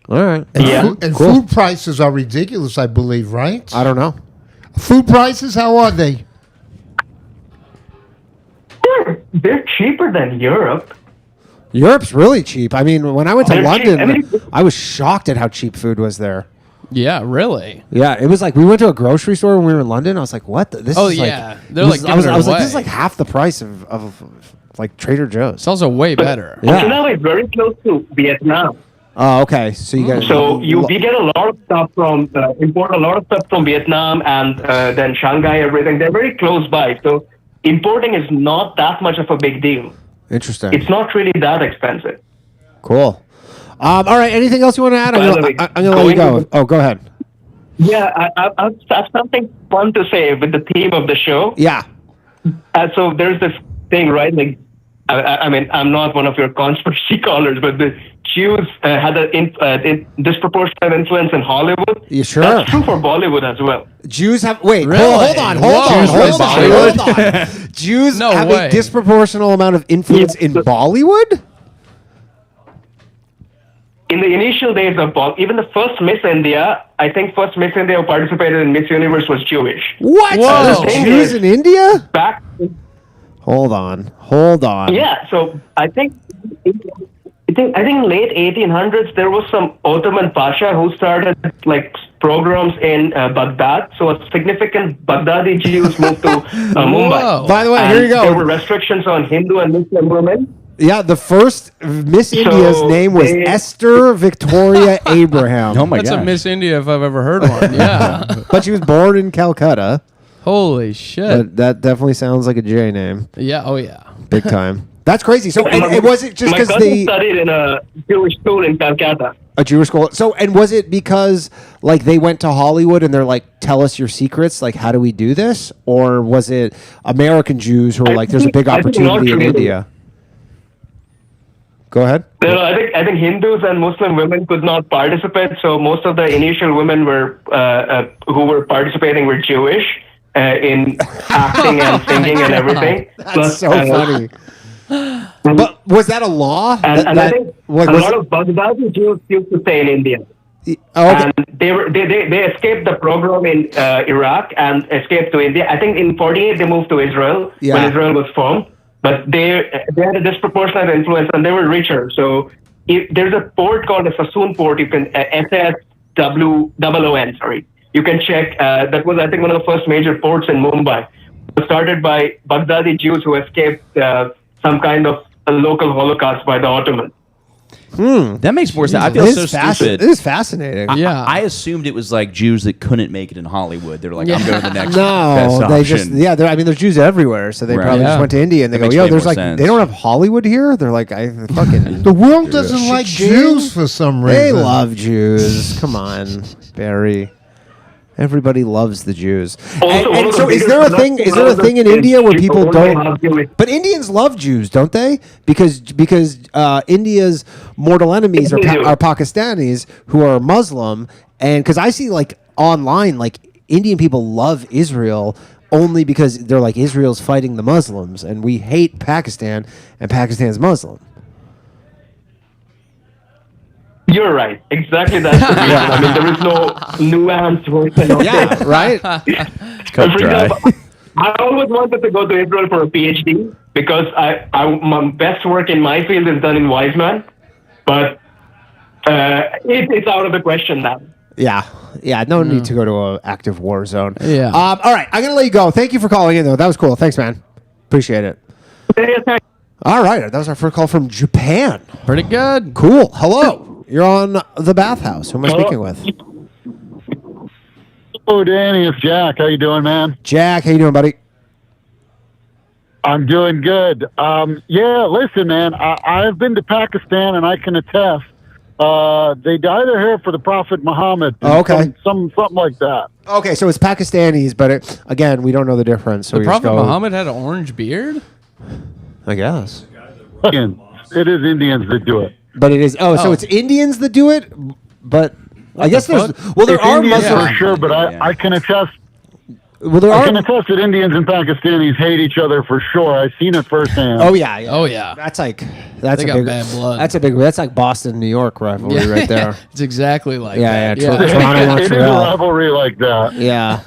All right. Yeah. And Cool. food prices are ridiculous, I believe, right? I don't know. Food prices, how are they? They're cheaper than Europe. Europe's really cheap. I mean, when I went to They're cheap. London, I mean- I was shocked at how cheap food was there. Yeah, really. Yeah, it was like we went to a grocery store when we were in London. I was like, "What? This Oh, is like." yeah. They're, this like, is- I was giving it like, "This is away. like half the price of like Trader Joe's." It's also way better. Yeah. Okinawa is very close to Vietnam. Oh, okay. So you guys. So we get a lot of stuff from, import a lot of stuff from Vietnam and then Shanghai, everything. They're very close by. So importing is not that much of a big deal. Interesting. It's not really that expensive. Cool. All right. Anything else you want to add? By the way, I'm gonna let you going go. to- Oh, go ahead. Yeah, I have something fun to say with the theme of the show. Yeah. So there's this thing, right? Like, I mean, I'm not one of your conspiracy callers, but the Jews had a disproportionate influence in Hollywood. You sure? That's true for Bollywood as well. Jews have wait. Really? Hold on. Whoa. Hold on. Jews No have way. a disproportional amount of influence in Bollywood. In the initial days of even the first Miss India, I think first Miss India who participated in Miss Universe was Jewish. What? Whoa. There's The thing Jews is, in India? Back, Hold on. yeah. So I think in late 1800s there was some Ottoman Pasha who started like programs in Baghdad. So a significant Baghdadi Jews moved to Mumbai. Whoa. By the way, And here you go. There were restrictions on Hindu and Muslim women. Yeah, the first Miss India's name was they- Esther Victoria Abraham. Oh my That's god! a Miss India if I've ever heard one. Yeah. But she was born in Calcutta. Holy shit. But that definitely sounds like a J name. Yeah. Oh, yeah. Big time. That's crazy. So, and was it just My because cousin studied in a Jewish school in Calcutta. a Jewish school? So, and was it because like they went to Hollywood and they're like, tell us your secrets? Like, how do we do this? Or was it American Jews who were like, there's a big I think not opportunity in really. India? Go ahead. No, I think Hindus and Muslim women could not participate. So most of the initial women were who were participating were Jewish in acting and singing and everything. That's so funny. But was that a law? And I think was a lot of Baghdadi Jews used to stay in India. Oh, okay. And they escaped the program in Iraq and escaped to India. I think in 48 they moved to Israel Yeah. when Israel was formed. But they had a disproportionate influence and they were richer. So there's a port called the Sassoon port. You can SASWOON. Sorry, you can check. That was I think one of the first major ports in Mumbai. It was started by Baghdadi Jews who escaped some kind of a local Holocaust by the Ottomans. That makes more sense. I feel It so is stupid. It is fascinating. I assumed it was like Jews that couldn't make it in Hollywood. They were like, I'm going to the next best No, they option. just I mean, there's Jews everywhere, so they Right. probably just Yeah. went to India and they That go, makes yo, way there's more like sense. they don't have Hollywood here. They're like, I fucking The world doesn't like Jews for some reason. they love Jews. Come on, Barry. Everybody loves the Jews. And so, is there a thing? Is there a thing in India where people don't? But Indians love Jews, don't they? Because India's mortal enemies are Pakistanis who are Muslim, and because I see like online, like Indian people love Israel only because they're like Israel's fighting the Muslims, and we hate Pakistan, and Pakistan's Muslim. You're right. Exactly that's the reason. I mean, there is no nuanced version of Yeah, it. right. Cut For dry. example, I always wanted to go to Israel for a PhD because my best work in my field is done in Weizmann, but it's out of the question now. Yeah. No need to go to an active war zone. Yeah. All right, I'm gonna let you go. Thank you for calling in, though. That was cool. Thanks, man. Appreciate it. All right, that was our first call from Japan. Pretty good. Cool. Hello. You're on the Bathhouse. Who am I speaking with? Oh, Danny, it's Jack. How you doing, man? Jack, how you doing, buddy? I'm doing good. Yeah, listen, man, I've been to Pakistan, and I can attest. They dye their hair for the Prophet Muhammad. Oh, okay. Something like that. Okay, so it's Pakistanis, but again, we don't know the difference. So The we just Prophet go, Muhammad had an orange beard? I guess. Again, it is Indians that do it. But it is. So it's Indians that do it. But I guess there's. Well, there It's are Indians Muslim. for sure, but I can attest. Well, there I are. can attest that Indians and Pakistanis hate each other for sure. I've seen it firsthand. Oh yeah. Oh, yeah. That's like They got bad blood. That's like Boston, New York rivalry right there. It's exactly like Yeah, that. yeah, Yeah. Toronto, It is a Montreal. rivalry like that. Yeah.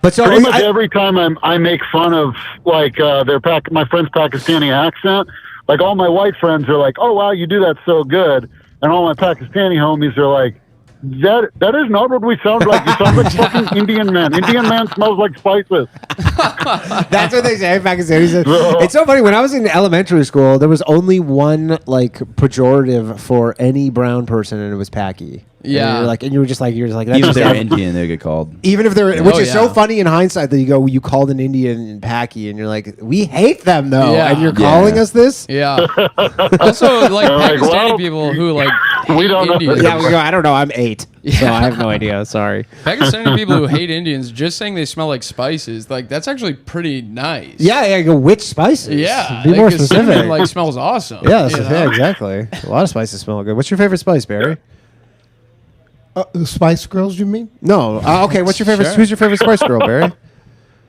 But so Pretty much every time I make fun of like my friend's Pakistani accent, like all my white friends are like, "Oh wow, you do that so good," and all my Pakistani homies are like, "That is not what we sound like. You sound like fucking Indian man. Indian man smells like spices." That's what they say. Pakistanis. It's so funny. When I was in elementary school, there was only one like pejorative for any brown person, and it was Paki. Yeah. And you were just like, that's Even if just they're like- Indian, they get called. Even if they're, which Oh, is so yeah. funny in hindsight that you called an Indian Paki, and you're like, we hate them though, Yeah. and you're calling us this. Yeah. Also, like Like, Pakistani well, people who like we don't know. Indians. Yeah, we go. I don't know. I'm 8, so I have no idea. Sorry. Pakistani people who hate Indians just saying they smell like spices, like that's actually pretty nice. Yeah, I go. Which spices? Yeah. Be more like, 'cause specific. cinnamon, like smells awesome. Yeah, you know? yeah, exactly. A lot of spices smell good. What's your favorite spice, Barry? The Spice Girls, you mean? No. Okay. What's your favorite? Sure. Who's your favorite Spice Girl, Barry?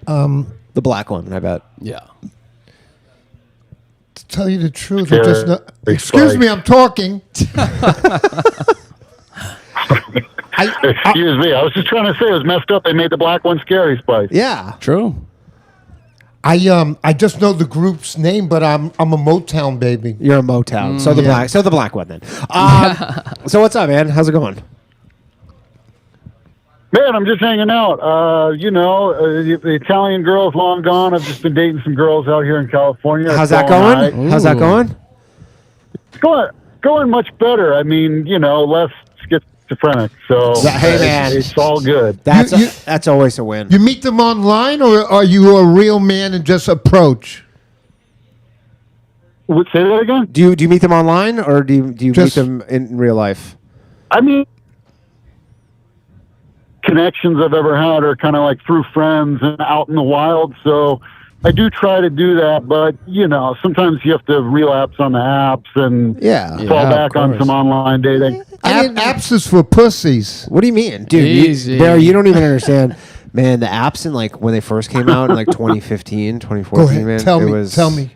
The black one, I bet. Yeah. To tell you the truth, Sure. I just know, Big excuse Spice. me, I'm talking. Excuse me. I was just trying to say it was messed up. They made the black one scary spice. Yeah. True. I just know the group's name, but I'm a Motown baby. You're a Motown. So the black one then. So what's up, man? How's it going? Man, I'm just hanging out. The Italian girl's long gone. I've just been dating some girls out here in California. How's It's that going? all right. How's that going? It's going much better. I mean, less schizophrenic. So Hey, man. it's all good. That's always a win. You meet them online, or are you a real man and just approach? Say that again? Do you meet them online, or do you Just- meet them in real life? I mean, connections I've ever had are kind of like through friends and out in the wild. So I do try to do that, but sometimes you have to relapse on the apps and fall back on some online dating. Apps is for pussies. What do you mean, dude? Easy. Barry, you don't even understand. Man, the apps in like when they first came out in like 2015, 2014, Go ahead, man, tell it me. was Tell me.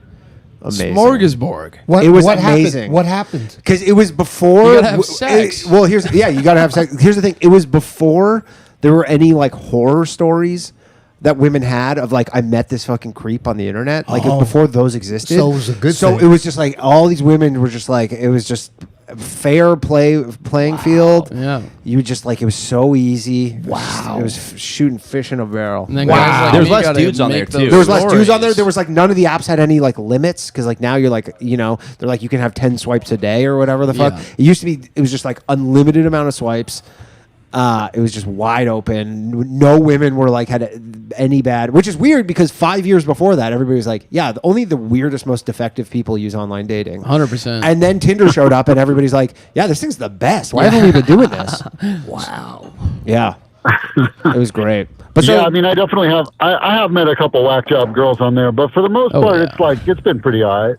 amazing. Smorgasbord. What, It was what amazing. Happened? What happened? Because it was before. You gotta have sex. you got to have sex. Here's the thing. It was before there were any like horror stories that women had of like, I met this fucking creep on the internet. Like before those existed. So it was a good So thing. it was just like all these women were just like, it was just fair playing field. Yeah. You would just like, it was so easy. Wow. It was shooting fish in a barrel. And then guys like There's me less gotta dudes on there, make too. those There was less dudes on there. stories. There was like none of the apps had any like limits because like now you're like, you know, they're like you can have 10 swipes a day or whatever the fuck. Yeah. It used to be, it was just like unlimited amount of swipes. It was just wide open. No women were like had any bad, which is weird because 5 years before that, everybody was like, yeah, only the weirdest, most defective people use online dating. 100%. And then Tinder showed up and everybody's like, yeah, this thing's the best. Why haven't we been doing this? Wow. Yeah. It was great. But Yeah, I mean, I definitely have. I have met a couple whack job girls on there, but for the most part, yeah. it's like it's been pretty alright.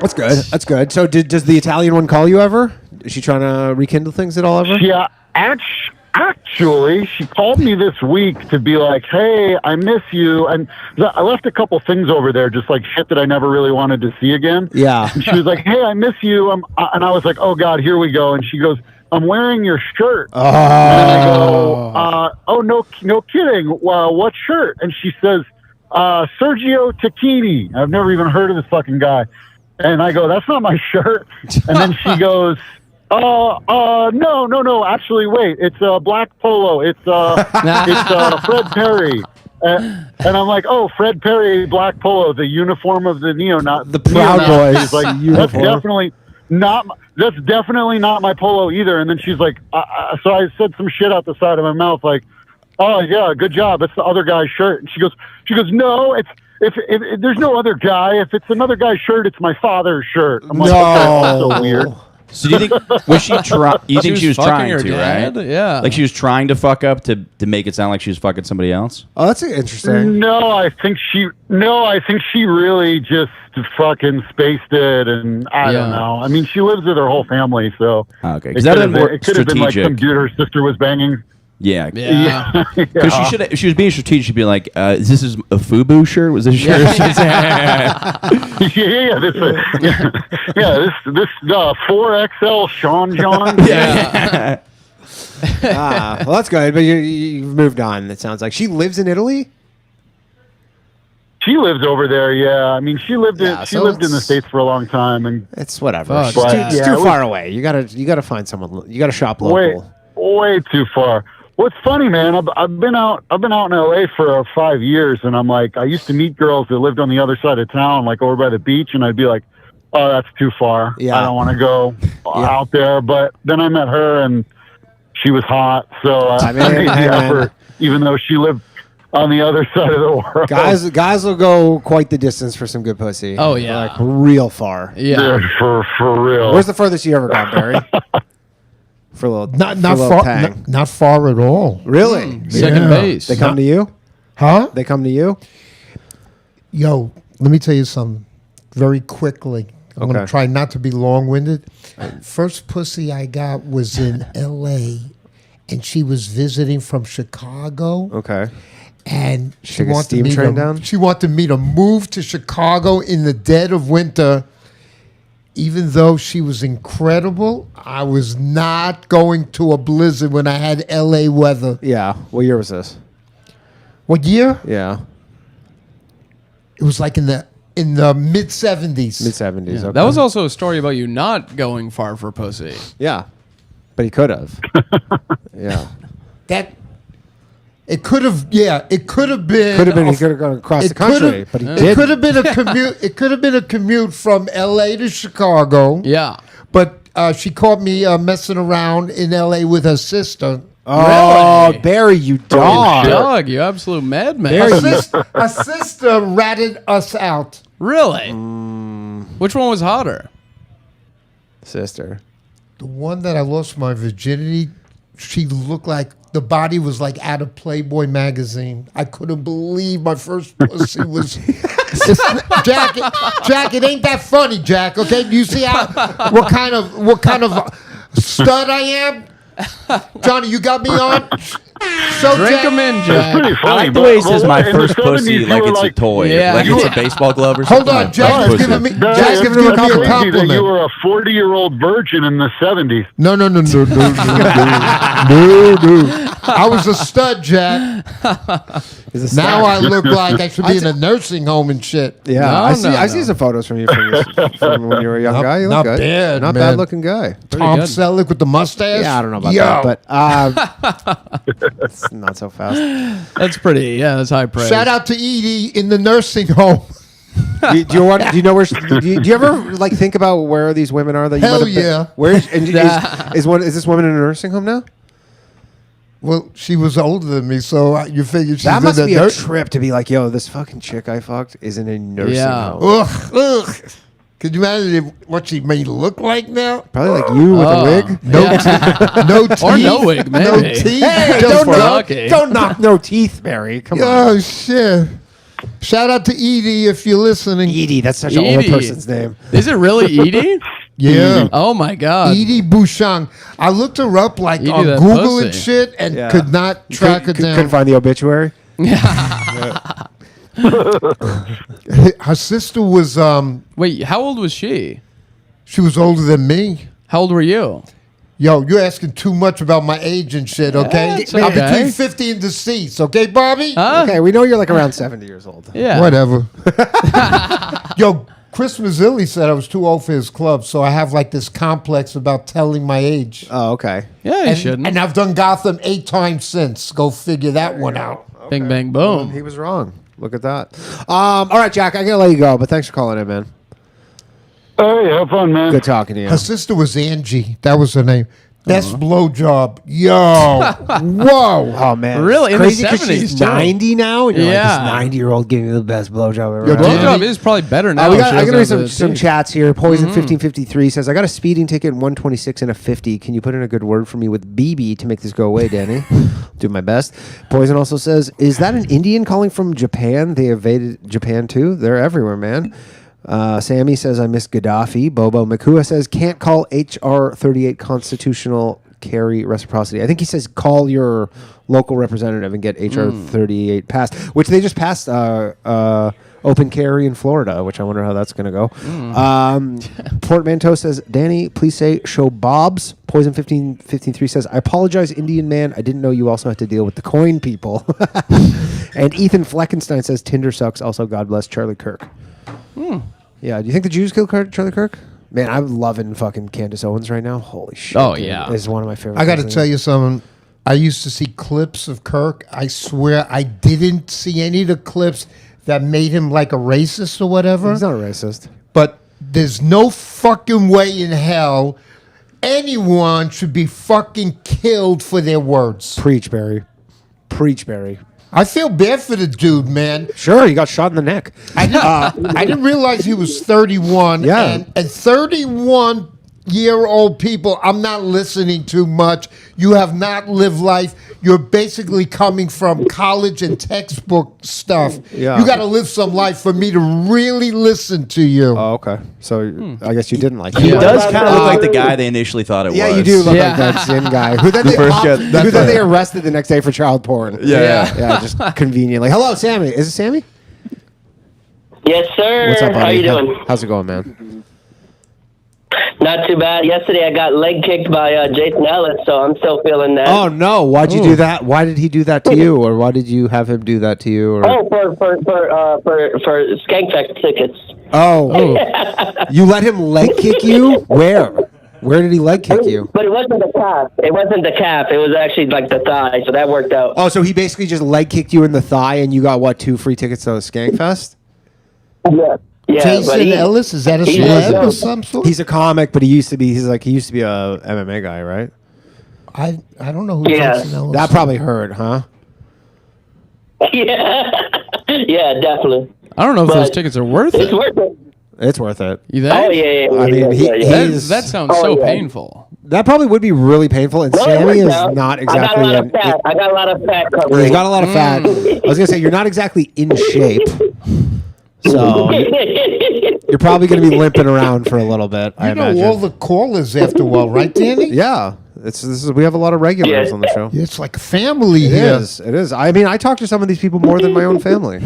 that's good. That's good. So does the Italian one call you ever? Is she trying to rekindle things at all ever? Yeah, actually, she called me this week to be like, "Hey, I miss you," and I left a couple things over there, just like shit that I never really wanted to see again. Yeah. And she was like, "Hey, I miss you," and I was like, "Oh God, here we go." And she goes, "I'm wearing your shirt." Oh. And I go, "Oh no kidding. Well, what shirt?" And she says, "Sergio Tacchini." I've never even heard of this fucking guy. And I go, "That's not my shirt." And then she goes, no. Actually, wait. It's a black polo. It's Fred Perry. And I'm like, "Oh, Fred Perry, black polo, the uniform of the the Proud Boys. She's like, uniform. That's definitely not my polo either." And then she's like, so I said some shit out the side of my mouth, like, "Oh yeah, good job. It's the other guy's shirt." And she goes, "No, it's if there's no other guy. If it's another guy's shirt, it's my father's shirt." I'm like, "Okay, that's so weird." So do you think was she trying? You think she was fucking trying her to, dad? right? Yeah. Like she was trying to fuck up to make it sound like she was fucking somebody else. Oh, that's interesting. No, I think she really just fucking spaced it, and I don't know. I mean, she lives with her whole family, so Okay, it because that could would have been more been like some strategic. dude her sister was banging. Yeah, Yeah. Because she should. If she was being strategic, she'd be like, "Is this a FUBU shirt? Was this a shirt?" This 4XL Sean John. Yeah. Well, that's good. But you've moved on. It sounds like she lives in Italy. She lives over there. Yeah, I mean, she lived in the States for a long time, and it's whatever. Fuck. It's too far away. You gotta find someone. You gotta shop local. way too far. Well, it's funny, man. I've been out in LA for 5 years, and I'm like, I used to meet girls that lived on the other side of town, like over by the beach, and I'd be like, "Oh, that's too far. Yeah. I don't want to go out there." But then I met her, and she was hot, so I made the effort, even though she lived on the other side of the world. Guys will go quite the distance for some good pussy. Oh, yeah. Like real far. Yeah. Dude, for real. Where's the furthest you ever gone, Barry? For a little, Not for a little far. tang. Not far at all. Really? Second base. They come to you? Huh? They come to you? Yo, let me tell you something very quickly. I'm going to try not to be long-winded. First pussy I got was in L.A., and she was visiting from Chicago. Okay. And she Take a wanted steam me train to, down? She wanted me to move to Chicago in the dead of winter. Even though she was incredible, I was not going to a blizzard when I had L.A. weather. Yeah. What year was this? What year? Yeah. It was like in the mid-'70s. Mid-'70s. Yeah. Okay. That was also a story about you not going far for pussy. Yeah. But he could have. Yeah. It could have, it could have been. He could have gone across the country, but he didn't. It could have been a commute. It could have been a commute from L.A. to Chicago. Yeah. But she caught me messing around in L.A. with her sister. Oh, Really? Barry, you dog. Dog, you absolute madman. Her sister ratted us out. Really? Which one was hotter? Sister. The one that I lost my virginity, she looked like the body was like out of Playboy magazine. I couldn't believe my first pussy was. Jack, it ain't that funny, Jack. Okay, do you see what kind of stud I am? Johnny, you got me on. So Drink them in, Jack. It's pretty funny. I like the way he says my in the first 70s, pussy you like were it's a toy. Yeah. Like it's a baseball glove or Hold something. on, Jack is giving me. Jack's giving him a crazy compliment. that you were a 40-year-old virgin in the 70s. No. I was a stud, Jack. Now I look like I should be in a nursing home and shit. Yeah, No, I see some photos from you from when you were a young guy. You look not good. bad, Not man. bad looking guy. Tom good. Selleck with the mustache. Yeah, I don't know about Yo. that, but it's not so fast. That's pretty. Yeah, that's high praise. Shout out to Edie in the nursing home. Do you know where? Do you ever like think about where these women are that you Hell might have been- yeah. Where is this woman in a nursing home now? Well, she was older than me, so you figured she's That must in the be a nurse. trip to be like, yo, this fucking chick I fucked is in a nursing Yeah. home. Ugh. Could you imagine what she may look like now? Probably like you with a wig. No teeth. Or no wig, maybe. No teeth. Hey, Just don't for- lucky. knock no teeth, Barry. Come on. Oh, shit. Shout out to Edie if you're listening. Edie, that's such an old Edie. person's name. Is it really Edie? Yeah. Oh my God. Edie Bouchon. I looked her up like Edie on that Google and pussy. shit and Yeah. could not track her Couldn't down. find the obituary. Her sister was Wait, how old was she? she was older than me. How old were you? Yo, you're asking too much about my age and shit, okay? it's I'm okay. between 50 and deceased, okay, Bobby? Huh? Okay, we know you're like around 70 years old. Yeah. Whatever. Yo, Chris Mazzilli said I was too old for his club, so I have like this complex about telling my age. Oh, okay. Yeah, you shouldn't. And I've done Gotham 8 times since. Go figure that one out. Bing, bang, boom. He was wrong. Look at that. All right, Jack, I gotta let you go, but thanks for calling in, man. Hey, have fun, man. Good talking to you. Her sister was Angie. That was her name. Best blowjob. Yo. Whoa. Oh man, Really? In the Crazy 'cause 70s she's too. 90 now, and you're Yeah. like this 90-year-old giving you the best blowjob ever. Yo, had. Blowjob is probably better now. I She got to doesn't read have some the chats here. Poison 1553 says, I got a speeding ticket, 126 and a 50. Can you put in a good word for me with BB to make this go away, Danny? Do my best. Poison also says, is that an Indian calling from Japan? They invaded Japan too? They're everywhere, man. Sami says, I miss Gaddafi. Bobo Makua says, can't call HR 38 constitutional carry reciprocity. I think he says call your local representative and get HR 38 passed, which they just passed open carry in Florida, which I wonder how that's going to go. Portmanteau says, Danny, please say show Bob's. Poison 1553 says, I apologize, Indian man. I didn't know you also had to deal with the coin people. And Ethan Fleckenstein says, Tinder sucks. Also, God bless Charlie Kirk. Yeah, do you think the Jews killed Charlie Kirk? Man, I'm loving fucking Candace Owens right now. Holy shit. Oh, dude. yeah. It's one of my favorite I got to things. tell you something. I used to see clips of Kirk. I swear I didn't see any of the clips that made him like a racist or whatever. He's not a racist. But there's no fucking way in hell anyone should be fucking killed for their words. Preach, Barry. Preach, Barry. I feel bad for the dude, man. Sure, he got shot in the neck. I didn't realize he was 31. Yeah. And 31-year-old people, I'm not listening to much. You have not lived life. You're basically coming from college and textbook stuff. Yeah. You got to live some life for me to really listen to you. Oh, okay. So I guess you didn't like He him. does kind of look like the guy they initially thought it was. Yeah, you do look like that Zin guy. Who then, they arrested the next day for child porn. Yeah, just conveniently. Hello, Sammy. Is it Sammy? Yes, sir. What's up, buddy? How you doing? How's it going, man? Not too bad. Yesterday I got leg kicked by Jason Ellis, so I'm still feeling that. Oh, no. Why'd you do that? Why did he do that to you? Or why did you have him do that to you? Or... Oh, for Skankfest tickets. Oh. You let him leg kick you? Where? Where did he leg kick you? But it wasn't the calf. It wasn't the calf. It was actually like the thigh, so that worked out. Oh, so he basically just leg kicked you in the thigh and you got, what, 2 free tickets to Skankfest? Yeah. Yeah, Jason Ellis, is that a celeb of some sort? He's a comic, but he used to be a MMA guy, right? I don't know who Yeah. Jason Ellis That probably hurt, huh? Yeah. Yeah, definitely. I don't know if But those tickets are worth It's it. worth it. It's worth it. You think? Oh, yeah. I mean, That sounds so painful. That probably would be really painful, and No, it Sammy worked is out. not exactly. I got a lot of fat covering. He's got a lot of fat. I was gonna say you're not exactly in shape, so you're probably gonna be limping around for a little bit. I You know imagine. all the callers after a while, right, Danny? Yeah, we have a lot of regulars on the show. Yeah, it's like a family It here. is. It is. I mean, I talk to some of these people more than my own family.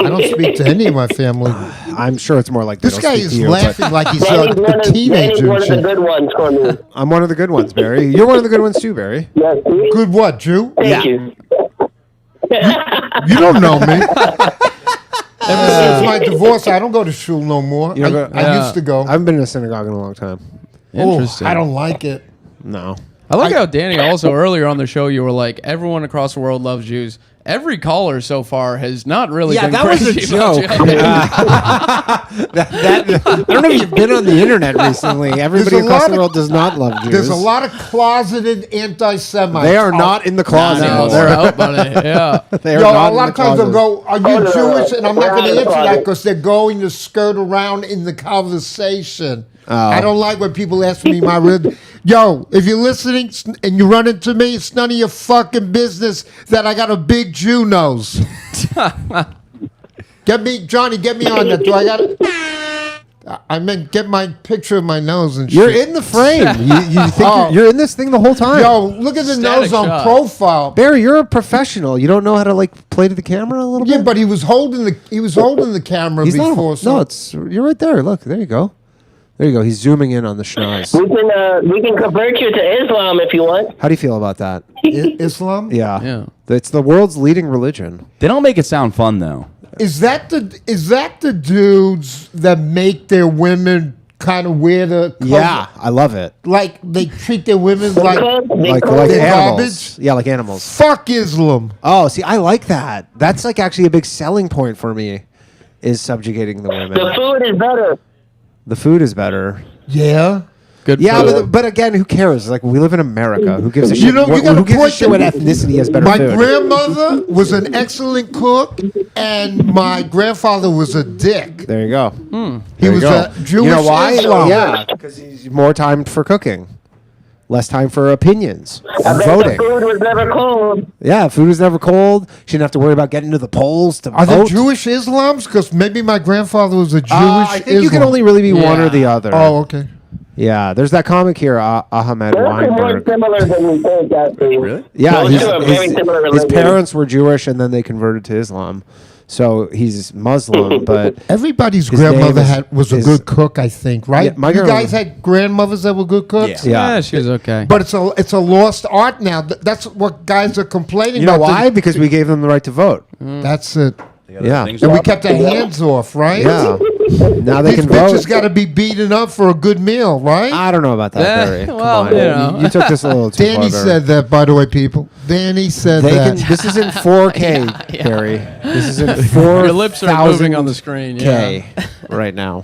I don't speak to any of my family. I'm sure it's more like they This don't guy speak is to you, but- laughing like he's Danny's a one of teenager. the and shit. good ones for me. I'm one of the good ones, Barry. You're one of the good ones too, Barry. Yes, see? Good what, Jew? Thank you. You don't know me. Ever since my divorce, I don't go to shul no more. You don't go- I used to go. I haven't been in a synagogue in a long time. Interesting. I don't like it. No. I like how Danny also earlier on the show you were like everyone across the world loves Jews. Every caller so far has not really been that was a crazy about joke. you. I don't know if you've been on the internet recently. Everybody There's a across lot the of- world does not love Jews. There's a lot of closeted anti-Semites. They are not in the closet. No, anymore. they're out, buddy. Yeah. They are Yo, not a lot in of the times they'll closet. go, "Are you Jewish?" And I'm not going to answer that because they're going to skirt around in the conversation. Oh. I don't like when people ask me my religion. Yo, if you're listening and you run into me, it's none of your fucking business that I got a big Jew nose. Get me, Johnny. Get me on that. Do I got it? I meant get my picture of my nose and You're shit. in the frame. You think Oh. you're in this thing the whole time. Yo, look at the Static nose on shot. profile. Barry, you're a professional. You don't know how to like play to the camera a little Yeah, bit. but he was holding the camera He's not. before. so No, it's you're right there. Look, there you go. There you go. He's zooming in on the schnoz. We can convert you to Islam if you want. How do you feel about that? Islam. Yeah. Yeah. It's the world's leading religion. They don't make it sound fun though. Is that the dudes that make their women kind of wear the clothes? Yeah, I love it. Like they treat their women like Like they're animals. garbage? Yeah, like animals. Fuck Islam. Oh, see, I like that. That's like actually a big selling point for me, is subjugating the women. The food is better. The food is better. Yeah. Good. Yeah, food. but again, who cares? Like we live in America. Who gives a You shit? know, you What- gotta who gives a point shit what them- ethnicity has better My food? grandmother was an excellent cook, and my grandfather was a dick. There you go. He There was you go. a Jewish You know why? Islam. Yeah, because he's more time for cooking, less time for opinions I and bet voting. the food was never cold. Yeah, food was never cold. She didn't have to worry about getting to the polls to Are there vote. Jewish Islams? Because maybe my grandfather was a Jewish I think you can Islam. only really be one Yeah. or the other. Oh, okay. Yeah, there's that comic here, Ahmed They're more Weinberg. similar than we think, actually. Really? Yeah, Those two are very similar his religions. parents were Jewish and then they converted to Islam. So he's Muslim, but Everybody's his name grandmother was a is- good cook, I think, right? Yeah, my you grandmother- guys had grandmothers that were good cooks? Yeah. Yeah, she was okay. But it's a lost art now. That's what guys are complaining You know about. why? Because we gave them the right to vote. That's it. Yeah. And we kept our hands off, right? Yeah. Now they These can bitches vote. got to be beaten up for a good meal, right? I don't know about that, Yeah, Barry. Come well, on. you know. You took this a little too Danny far. said that, by the way, people. Danny said They that. can. This is in 4K, Barry. This is in 4. Your lips are moving on the screen. Yeah. K right now.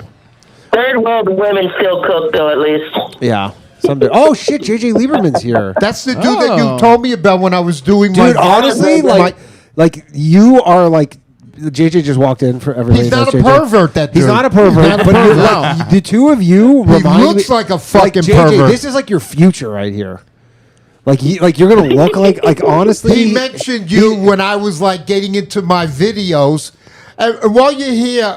Third world women still cook, though, at least. Yeah. Someday. Oh shit! JJ Lieberman's here. That's the dude that Oh. you told me about when I was doing my. Dude, honestly, like you are like. JJ just walked in for everybody. He's not knows a JJ. pervert, that He's dude. not a pervert. He's not a but you're pervert. like, the two of you He remind looks me, like a fucking JJ, pervert. This is like your future right here. Like you're gonna look like honestly. He mentioned you when I was like getting into my videos. And while you're here,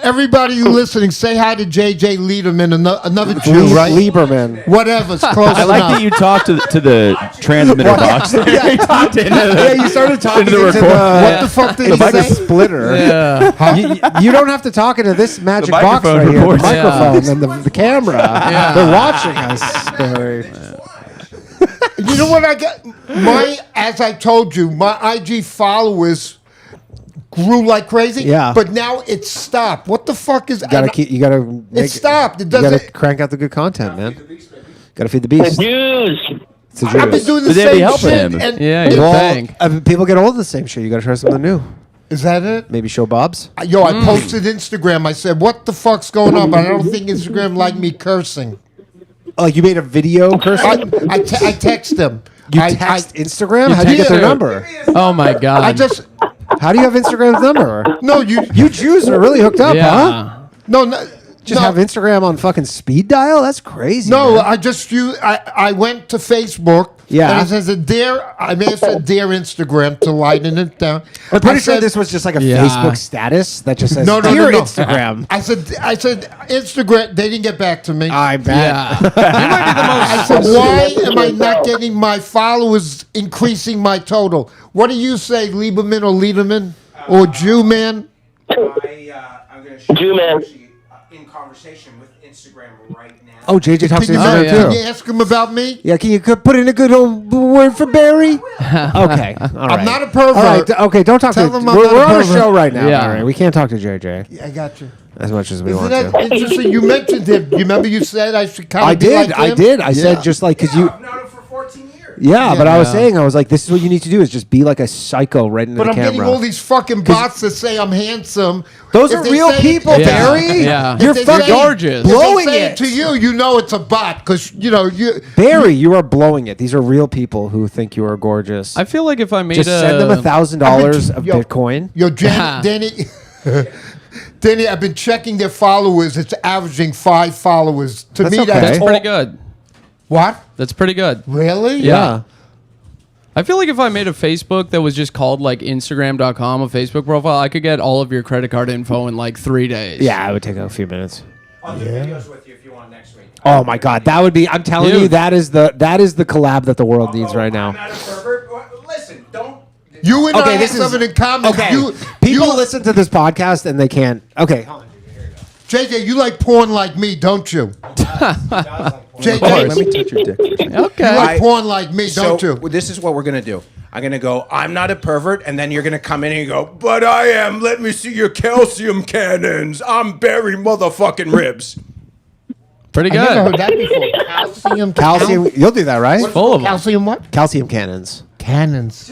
everybody listening, say hi to JJ Liederman, another Jew, right? Lieberman. Whatever, it's close I like enough. that you talked to the transmitter box. Yeah, you started talking into the into record. What the fuck did the he mic say? splitter. Yeah. You don't have to talk into this magic box microphone right here. The records. microphone and the camera. Yeah. They're watching us. Barry. You know what I got? As I told you, my IG followers grew like crazy. Yeah. But now it's stopped. What the fuck is? You gotta make, It stopped. It You gotta doesn't. crank out the good content, man. Gotta feed the The beast. Jews. It's the I've been Jews. doing the But they'd be same helping shit. him. And Yeah, you'd Well, think. people get old of the same shit. You gotta try something new. is that it? Maybe show Bob's. Yo, I posted Instagram. I said, "What the fuck's going on?" But I don't think Instagram liked me cursing. Like you made a video cursing. I text them. You I- text Instagram. How do you get their did. number? Oh my god. I just How do you have Instagram's number? no you You Jews are really hooked up, huh? yeah. no Just no. have Instagram on fucking speed dial? That's crazy. No, man. I just use. I went to Facebook. Yeah. And it says a dear. I may have said dear Instagram to lighten it down. I'm pretty I sure said- this was just like a Yeah. Facebook status that just says No, no, dear no, no. Instagram. I said Instagram. They didn't get back to me. I bet. Yeah. You might be the most. I said, why am I not getting my followers increasing my total? What do you say, Lieberman or Liederman? Or Jew man? I'm going to show Jew man. in conversation with Instagram right now. Oh, Oh, JJ talks to Can you, Instagram can too. you ask him about me? Yeah, can you put in a good old word for Barry? Okay, all right. I'm not a pervert. All right, okay, don't talk Tell to. him I'm We're not a on a pervert. show right now, Yeah. Barry. We can't talk to JJ Yeah, I got you. as much as we Isn't want that to. interesting? You mentioned him. You remember you said I should kind of I be did. like I him? did. I Yeah. said just like because you. I've known him for 14 years. Yeah, but I was Yeah. saying, I was like, this is what you need to do is just be like a psycho right into But the I'm camera. getting all these fucking bots that say I'm handsome. Those If are they real say- people, if they- Barry. Yeah. if You're they fucking say- gorgeous. If blowing they say it. to you, you know it's a bot because you know you. Barry, you are blowing it. These are real people who think you are gorgeous. I feel like if I made Just send them $1,000 of Yo, Bitcoin. Yo, Danny, Danny, I've been checking their followers. It's averaging 5 followers. To That's me, okay. That's all- pretty good. What? That's pretty good. Really? Yeah. I feel like if I made a Facebook that was just called like Instagram.com, a Facebook profile, I could get all of your credit card info in like 3 days. Yeah, it would take a few minutes. I'll do videos with you if you want next week. Oh my God, that would be. I'm telling you, Dude. that is the collab that the world needs right I'm now. not a pervert. Listen, don't. You and I Okay, have this is something in common. okay. You, People you, listen to this podcast and they can't. Okay, hold on. JJ, you like porn like me, don't you? JJ, Let me touch your dick. you Okay. like porn like me, don't you? This is what we're gonna do. I'm gonna go. I'm not a pervert, and then you're gonna come in and you go. But I am. Let me see your calcium cannons. I'm Barry motherfucking Ribs. Pretty I never good. heard that before. Calcium. Calcium. You'll do that, right? Full of them. Calcium what? Calcium cannons. Cannons.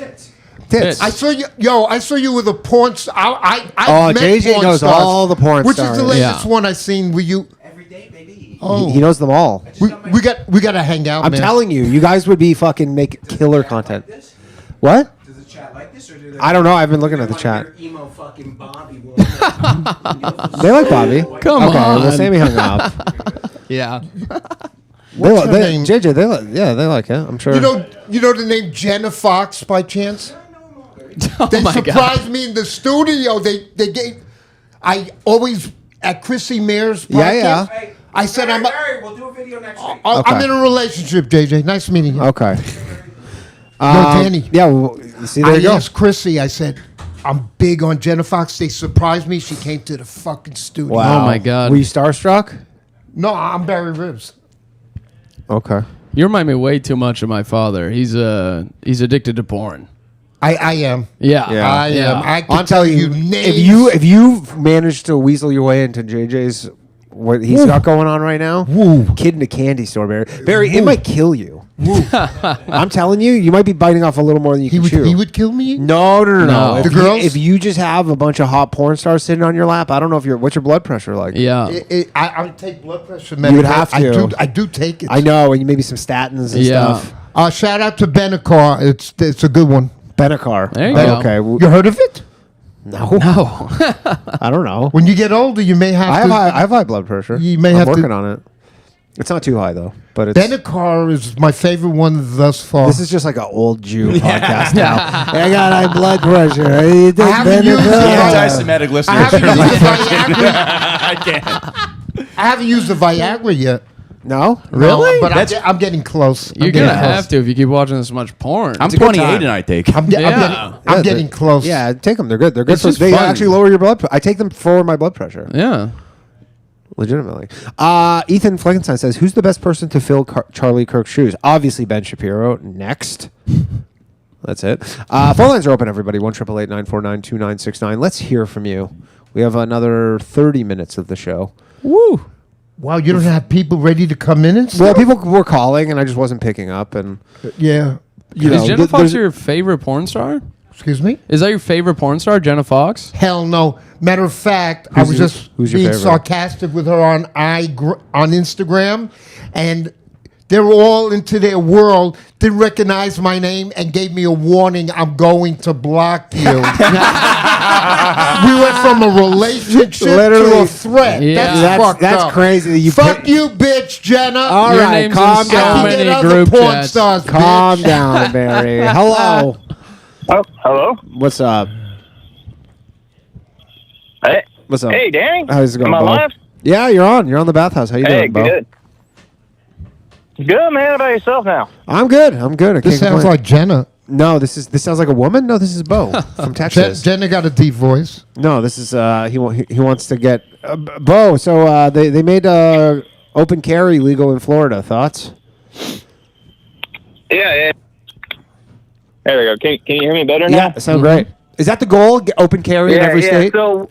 Tits. I saw you, I saw you with a porn star. I Oh, met JJ porn knows stars. all the porn Which stars. is the latest Yeah. one I seen? Were you? Every day, baby. Oh, He knows them all. we got to hang out. I'm man. telling you, you guys would be fucking make killer content. What? Does the chat like this, or do they? I don't know. I've been looking at the chat. Emo fucking Bobby. They like Bobby. Come okay, on. well, Sammy hung up. Yeah. What's her name? JJ, they like it. I'm sure. You know the name Jenna Fox by chance? Oh They my God. surprised me in the studio. They gave. I always at Chrissy Mayer's podcast. Yeah, yeah. Hey, I said I'm. Barry, we'll do a video next week. I'm Okay. in a relationship, JJ. Nice meeting you. Okay. Danny. Yeah. Well, see, there I you go. asked Chrissy. I said, I'm big on Jenna Fox. They surprised me. She came to the fucking studio. Wow. Oh my God. Were you starstruck? No, I'm Barry Ribs. Okay. You remind me way too much of my father. He's addicted to porn. I am. Yeah. Yeah. I Yeah. am. I can I'm tell telling you you, names. if you've managed to weasel your way into JJ's what he's got going on right now, kid in a candy store, Barry, it might kill you. I'm telling you, you might be biting off a little more than you can chew. He would kill me? No. No. If The girls? if you just have a bunch of hot porn stars sitting on your lap, I don't know if what's your blood pressure like. Yeah. I would take blood pressure You would medication. have to. I do take it. I know, and maybe some statins and Yeah. stuff. Shout out to Benacar. It's a good one. Benacar. There you go. Okay. You heard of it? No. No. I don't know. When you get older, you may have to. I have high blood pressure. You may I'm have to- working on it. It's not too high though, but it's. Benacar is my favorite one thus far. This is just like an old Jew podcast now. I got high blood pressure. You take I haven't used Benacar? it. Anti-Semitic I listeners. haven't used the Viagra. I can't. I haven't used the Viagra yet. No, Really? No, but I'm getting close. You're going to have to if you keep watching this much porn. I'm a good 28 time. and I take. I'm Yeah, getting close. Yeah, take them. They're good. They're good. It's For, just they fun. actually lower your blood. I take them for my blood pressure. Yeah. Legitimately. Ethan Flankenstein says, "Who's the best person to fill Charlie Kirk's shoes?" Obviously, Ben Shapiro. Next. That's it. Phone lines are open, everybody. 1-888-949-2969. Let's hear from you. We have another 30 minutes of the show. Woo. Wow, you don't have people ready to come in and stuff? Well, people were calling, and I just wasn't picking up. And Yeah. you Is know, Jenna Fox your favorite porn star? Excuse me? Is that your favorite porn star, Jenna Fox? Hell no. Matter of fact, I was just who's your being favorite? sarcastic with her on Instagram, and they were all into their world, didn't recognize my name, and gave me a warning, I'm going to block you. We went from a relationship to Literally. a threat. Yeah. That's fucked that's up. crazy that you Fuck pick- you, bitch, Jenna. All Your right, name's calm in so down. I can many get other group porn chats. stars, Calm bitch. down, Barry. Hello. Oh, hello. What's up? Hey, What's up? hey, Danny. How's it going, Am I Bo? live? Yeah, you're on. You're on the Bathhouse. How you Hey, doing, Bo? good. Good, man. How about yourself now? I'm good. I'm good. I This can't sounds complain. like Jenna. No, this sounds like a woman. No, this is Bo from Texas. Jenna got a deep voice. No, this is he wants to get Bo. So they made open carry legal in Florida. Thoughts? Yeah. There we go. Can you hear me better now? Yeah, sounds great. Is that the goal? Get open carry in every state? So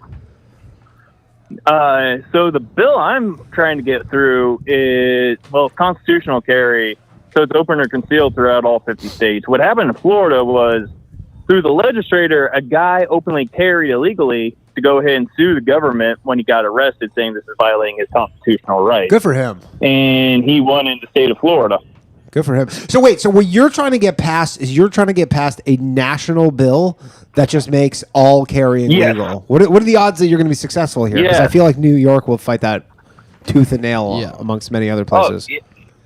the bill I'm trying to get through is, well, it's constitutional carry, so it's open or concealed throughout all 50 states. What happened in Florida was, through the legislator, a guy openly carried illegally to go ahead and sue the government when he got arrested, saying this is violating his constitutional rights. Good for him. And he won in the state of Florida. Good for him. So wait, so what you're trying to get past is a national bill that just makes all carrying legal. What are the odds that you're going to be successful here? Because I feel like New York will fight that tooth and nail amongst many other places.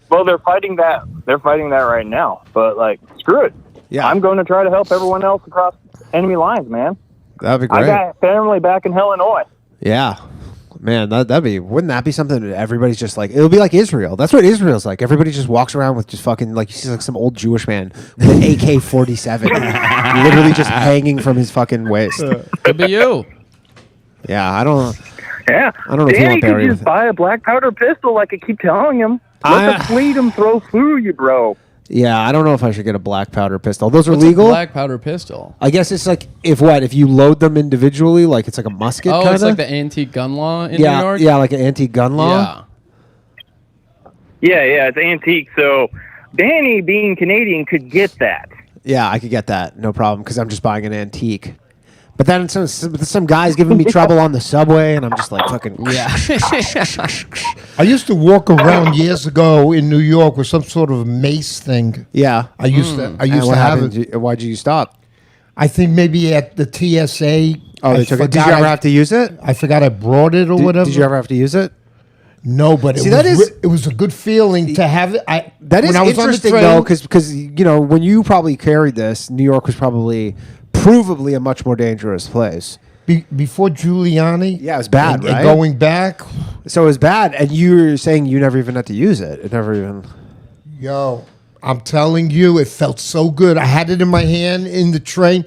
Well, they're fighting that. They're fighting that right now. But like, screw it. Yeah, I'm going to try to help everyone else across enemy lines, man. That'd be great. I got family back in Illinois. Yeah. Man, wouldn't that be something that everybody's just like, it'll be like Israel. That's what Israel's like. Everybody just walks around with just fucking, like, you see like some old Jewish man with an AK-47 literally just hanging from his fucking waist. Could be you. Yeah, I don't Yeah. I don't know if you want could Barry just with buy a black powder pistol like I keep telling him. Let the freedom throw through you, bro. Yeah, I don't know if I should get a black powder pistol. Those are What's legal? a black powder pistol? I guess it's like, if you load them individually, like it's like a musket Oh, kinda? it's like the antique gun law in New York? Yeah, like an antique gun law. Yeah, it's antique. So Danny, being Canadian, could get that. Yeah, I could get that. No problem, because I'm just buying an antique. But then some guy's giving me trouble on the subway, and I'm just like, fucking... Yeah. I used to walk around years ago in New York with some sort of mace thing. Yeah. I used to have it. Why'd you stop? I think maybe at the TSA. Oh, they took it. Did you ever have to use it? I forgot I brought it or whatever. Did you ever have to use it? No, but it was a good feeling to have it. That is interesting, though, because when you probably carried this, New York was probably provably a much more dangerous place. Before Giuliani? Yeah, it was bad, right? And going back? So it was bad, and you were saying you never even had to use it. It never even... Yo, I'm telling you, it felt so good. I had it in my hand in the train.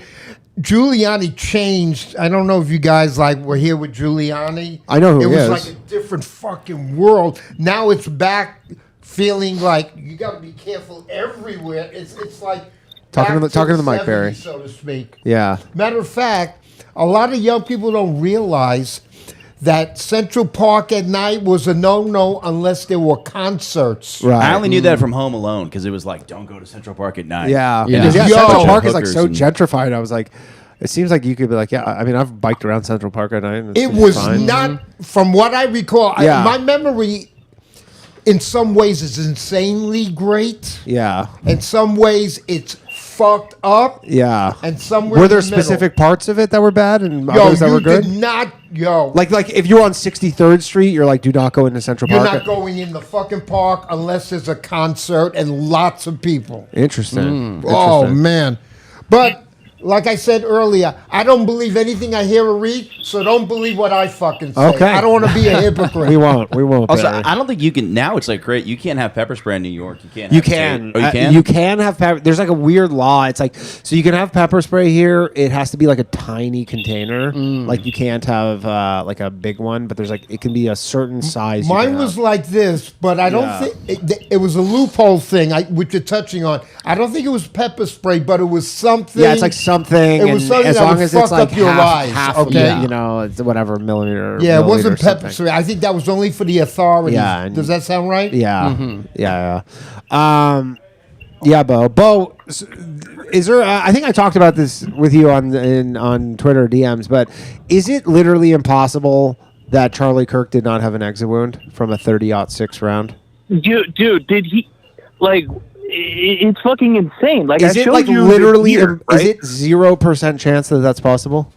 Giuliani changed. I don't know if you guys were here with Giuliani. I know who it he was is. like a different fucking world. Now it's back feeling like you got to be careful everywhere. It's like talking to the mic, 70s, Barry, so to speak. Yeah. Matter of fact, a lot of young people don't realize that Central Park at night was a no-no unless there were concerts. Right. I only knew that from Home Alone because it was like, don't go to Central Park at night. Yeah. And Central Park is like so gentrified. I was like, it seems like you could be like, yeah. I mean, I've biked around Central Park at night. And it was fine. Not, from what I recall, my memory in some ways is insanely great. Yeah. In some ways, it's fucked up. Yeah. And somewhere were there in the middle. specific parts of it that were bad and others that were good? Did not, like if you're on 63rd Street, you're like, do not go into Central Park. You're not going in the fucking park unless there's a concert and lots of people. Interesting. Oh, man. But like I said earlier, I don't believe anything I hear or read, so don't believe what I fucking say. Okay. I don't want to be a hypocrite. We won't. Also, Barry. I don't think you can. Now it's like great. You can't have pepper spray in New York. You can't. You can. Oh, you can. You can have pepper. There's like a weird law. It's like, so you can have pepper spray here. It has to be like a tiny container. Like you can't have like a big one, but there's like, it can be a certain size. Mine was like this, but I don't think it was a loophole thing, which you're touching on. I don't think it was pepper spray, but it was something. Yeah, it's like something. It was something as that long would as it's fuck like up your lives, half okay? It's whatever millimeter. Yeah, it wasn't milliliter pepper something. spray. I think that was only for the authorities. Yeah, Does that sound right? Yeah. Yeah. Yeah, Bo. Bo, is there? I think I talked about this with you on Twitter DMs, but is it literally impossible that Charlie Kirk did not have an exit wound from a 30-06 round? Dude, did he it's fucking insane. Like, is I it showed like you literally? here, right? Is it 0% chance that that's possible?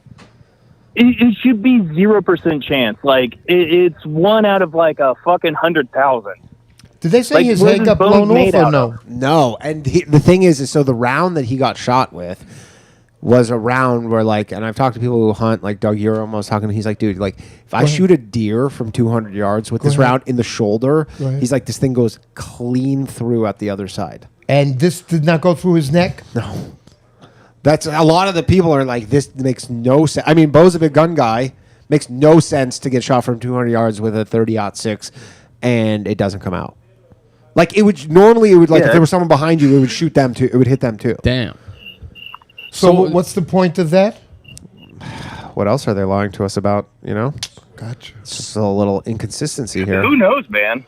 It should be 0% chance. Like it's 1 out of like a fucking 100,000. Did they say his head got blown off or no? No. And the thing is so the round that he got shot with was a round where and I've talked to people who hunt, like Doug Urum, I was talking to him, he's like, dude, like if I shoot a deer from 200 yards with this round in the shoulder, he's like, this thing goes clean through at the other side. And this did not go through his neck? No. That's a lot of the people are like, this makes no sense. I mean, Bo's a big gun guy. Makes no sense to get shot from 200 yards with a 30-06, and it doesn't come out. Like it would normally, it would like if there was someone behind you, it would shoot them too. It would hit them too. Damn. So what's the point of that? What else are they lying to us about? You know. Gotcha. It's just a little inconsistency here. Who knows, man?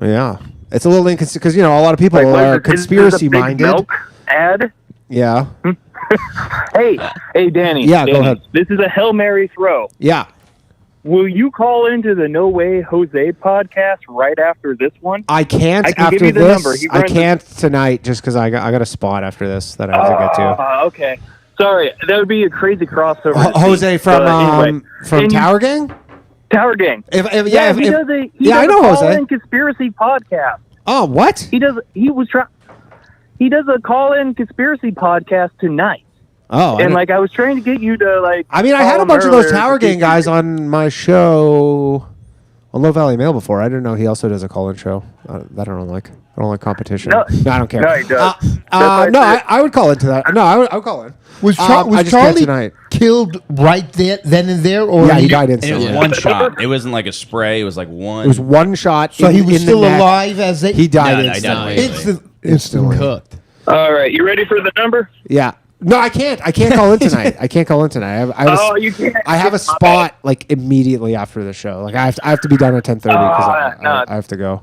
Yeah, it's a little inconsistent because a lot of people Like, are is this a big conspiracy-minded. milk ad? Yeah. Hey, Danny. Yeah, Danny, go ahead. This is a Hail Mary throw. Yeah. Will you call into the No Way Jose podcast right after this one? I can't I can after give you the this. number. He I runs can't tonight just because I got a spot after this that I have to get to. Okay. Sorry, that would be a crazy crossover. Jose from anyway. from And Tower Gang. Tower Gang. He I know a Jose. call-in conspiracy podcast. Oh, what? He does a call-in conspiracy podcast tonight. Oh, And I was trying to get you to I mean, I had a bunch of those Tower Gang guys on my show on Low Valley Mail before. I didn't know he also does a call-in show. That I don't like. I don't like competition. No, I don't care. No, he does. I would call into that. No, I would call in. Was I just can't Charlie tonight. killed right then and there, or Yeah, he died And it instantly. was one shot. It wasn't like a spray. It was like one. It was one shot. So he was in the still neck. alive as they. He died No, instantly. Instantly. Cooked. All right, you ready for the number? Yeah. No, I can't. I can't call in tonight. I can't call in tonight. You can't. I have a spot like immediately after the show. Like I have to be done at 10:30 because I have to go.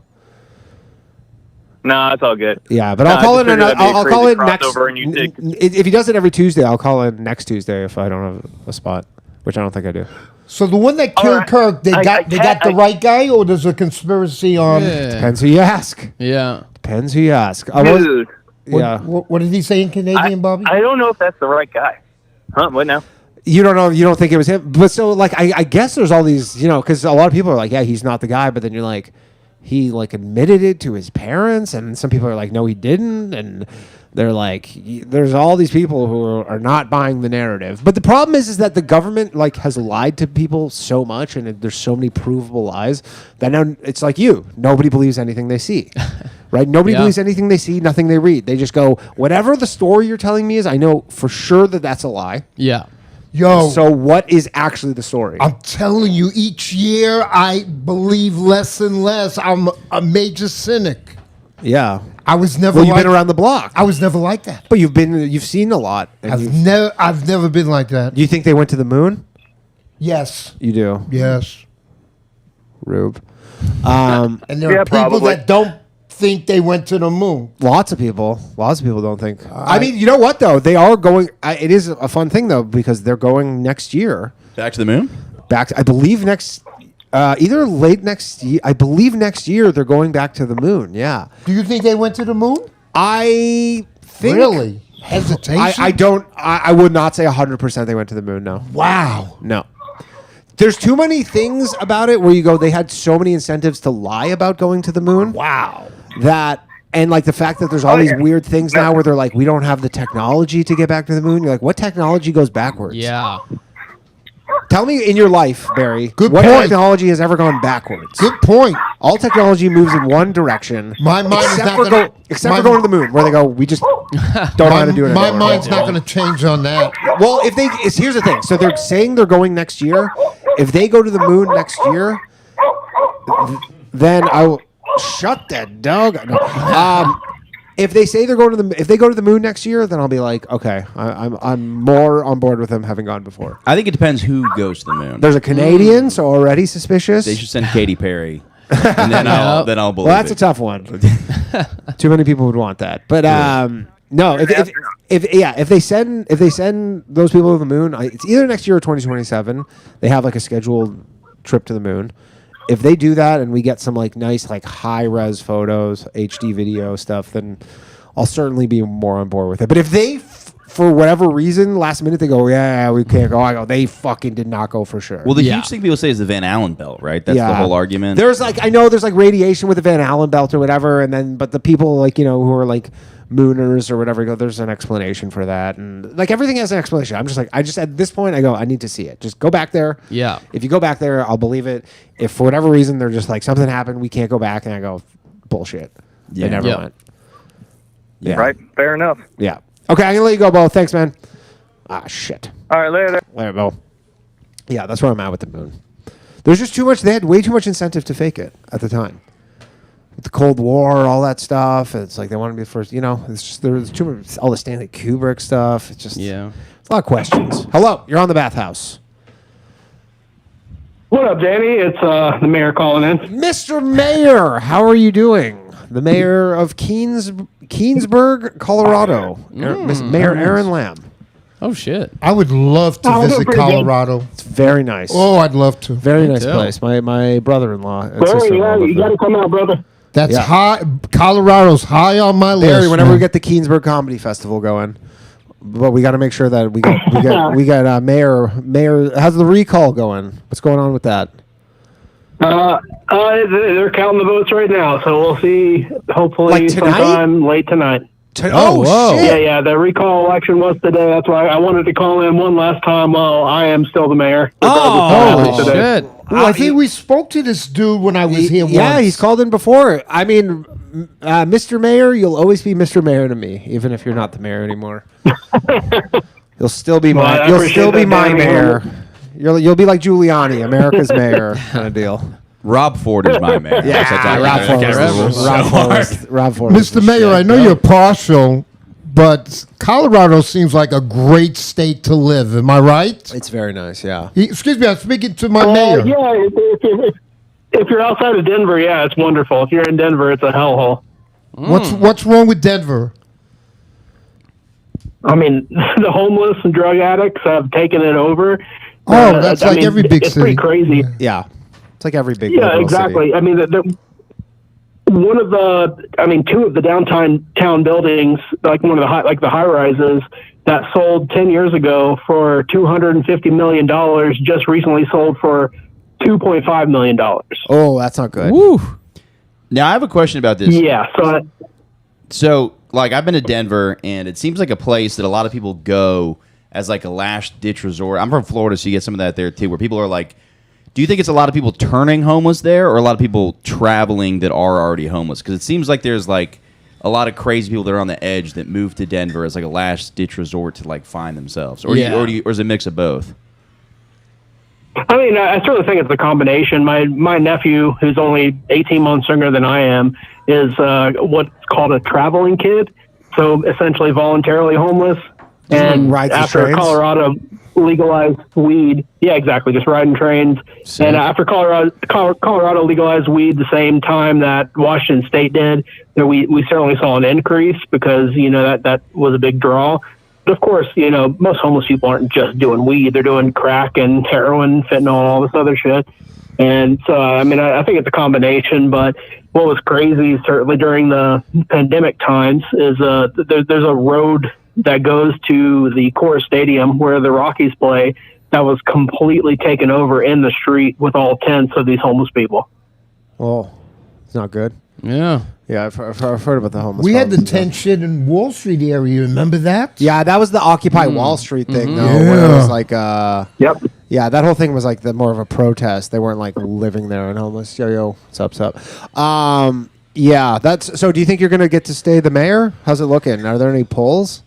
No, it's all good. Yeah, but No, I'll call I in. just figured that'd be a I'll call crazy in next. crossover and you take- If he does it every Tuesday, I'll call in next Tuesday if I don't have a spot, which I don't think I do. So the one that killed right. Kirk, they got the right guy, or there's a conspiracy on? Depends who you ask. Yeah. Depends who you ask. Dude, Yeah. What did he say in Canadian, Bobby? I don't know if that's the right guy. Huh? What now? You don't know. You don't think it was him. But so like I guess there's all these because a lot of people are like, yeah, he's not the guy. But then you're like, he like admitted it to his parents, and some people are like, no, he didn't, and they're like, there's all these people who are not buying the narrative. But the problem is that the government like has lied to people so much, and there's so many provable lies that now it's like nobody believes anything they see, right? Nobody believes anything they see, nothing they read. They just go, whatever the story you're telling me is, I know for sure that that's a lie. Yeah. Yo, So what is actually the story? I'm telling you, each year I believe less and less. I'm a major cynic. Yeah. I was never. Well, you've been around the block. I was never like that. But you've seen a lot. and I've never been like that. Do you think they went to the moon? Yes. You do. Yes. Rube. And there are people probably. that don't think they went to the moon. Lots of people don't think. I mean, you know what though? They are going. It is a fun thing though because they're going next year. Back to the moon? I believe next. Either late next year. I believe next year they're going back to the moon. Yeah. Do you think they went to the moon? I think. Really? Hesitation? I don't. I would not say 100% they went to the moon. No. Wow. No. There's too many things about it where you go, they had so many incentives to lie about going to the moon. Wow. And like the fact that there's all these weird things now where they're like, we don't have the technology to get back to the moon. You're like, what technology goes backwards? Yeah. Tell me in your life, Barry, Good what point. technology has ever gone backwards? Good point. All technology moves in one direction. My mind is except not for gonna- except my- for going to the moon, where they go, we just don't know how to do it My anymore. mind's not going to change on that. Well, here's the thing. So they're saying they're going next year. If they go to the moon next year, then I will shut that dog. No. If they say if they go to the moon next year, then I'll be like, okay, I'm more on board with them having gone before. I think it depends who goes to the moon. There's a Canadian, so already suspicious. They should send Katy Perry, and then I'll believe. Well, that's it. a tough one. Too many people would want that, but no. If they send those people to the moon, it's either next year or 2027. They have like a scheduled trip to the moon. If they do that and we get some like nice like high res photos, HD video stuff, then I'll certainly be more on board with it. But if they, for whatever reason, last minute they go, yeah, we can't go. I go, they fucking did not go for sure. Well, the huge thing people say is the Van Allen belt, right? That's the whole argument. There's like, I know there's like radiation with the Van Allen belt or whatever, and then but the people like who are like mooners or whatever go, there's an explanation for that, and like everything has an explanation. I'm just like, at this point I go, I need to see it. Just go back there. Yeah. If you go back there, I'll believe it. If for whatever reason they're just like something happened, we can't go back, and I go, bullshit. They never went. Yeah. Right. Fair enough. Yeah. Okay, I'm gonna let you go, Bo. Thanks, man. Ah, shit. All right, later. There we go. Yeah, that's where I'm at with the moon. There's just too much. They had way too much incentive to fake it at the time. With the Cold War, all that stuff. It's like they want to be the first. It's just there's too much. All the Stanley Kubrick stuff. It's just it's a lot of questions. Hello, you're on the Bathhouse. What up, Danny? It's the mayor calling in. Mr. Mayor, how are you doing? The mayor of Keensburg, Colorado. Mayor Aaron Lamb. Oh, shit. I would love to visit Colorado. It's very nice. Oh, I'd love to. Very nice place. My brother-in-law and sister-in-law you live got to there. come out, brother. That's high. Colorado's high on my Barry, list. whenever we man. get the Keensburg Comedy Festival going, but we got to make sure that we got Mayor. How's the recall going? What's going on with that? They're counting the votes right now, so we'll see. Hopefully, Like tonight? sometime late tonight. Oh, shit! Yeah. The recall election was today. That's why I wanted to call in one last time while I am still the mayor. Oh, shit. Well, I think we spoke to this dude when I was here once. Yeah, he's called in before. I mean, Mr. Mayor, you'll always be Mr. Mayor to me, even if you're not the mayor anymore. You'll still be my. You'll still be my mayor. You'll be like Giuliani, America's mayor kind of deal. Rob Ford is my mayor. Rob Ford. Mr. Mayor, I know you're partial, but Colorado seems like a great state to live. Am I right? It's very nice, yeah. Excuse me, I'm speaking to my mayor. Yeah, if you're outside of Denver, yeah, it's wonderful. If you're in Denver, it's a hellhole. What's wrong with Denver? I mean, the homeless and drug addicts have taken it over. Oh, that's like every big it's city. Pretty crazy. Yeah, it's like every big. Yeah, exactly. City. I mean, two of the downtown buildings, like one of the high rises that sold 10 years ago for $250 million, just recently sold for $2.5 million. Oh, that's not good. Woo. Now I have a question about this. Yeah. So, like, I've been to Denver, and it seems like a place that a lot of people go as like a last ditch resort. I'm from Florida, so you get some of that there too, where people are like, do you think it's a lot of people turning homeless there, or a lot of people traveling that are already homeless? Because it seems like there's like a lot of crazy people that are on the edge that move to Denver as like a last ditch resort to like find themselves, or or is it a mix of both? I mean, I certainly think it's a combination. My nephew, who's only 18 months younger than I am, is what's called a traveling kid. So essentially voluntarily homeless. And after Colorado legalized weed, yeah, exactly, just riding trains. Sick. And after Colorado legalized weed the same time that Washington State did, we certainly saw an increase because, that was a big draw. But of course, most homeless people aren't just doing weed. They're doing crack and heroin, fentanyl, all this other shit. And so, I mean, I think it's a combination. But what was crazy, certainly during the pandemic times, is there's a road that goes to the Core Stadium where the Rockies play that was completely taken over in the street with all tents of these homeless people. Oh, it's not good. Yeah. Yeah, I've heard about the homeless. We had the tent shit in Wall Street area. Remember that? Yeah, that was the Occupy Wall Street thing, though, where it was like, yep. Yeah, that whole thing was like more of a protest. They weren't like living there and homeless. Yo, what's up? Yeah, that's. So, do you think you're gonna get to stay the mayor? How's it looking? Are there any polls?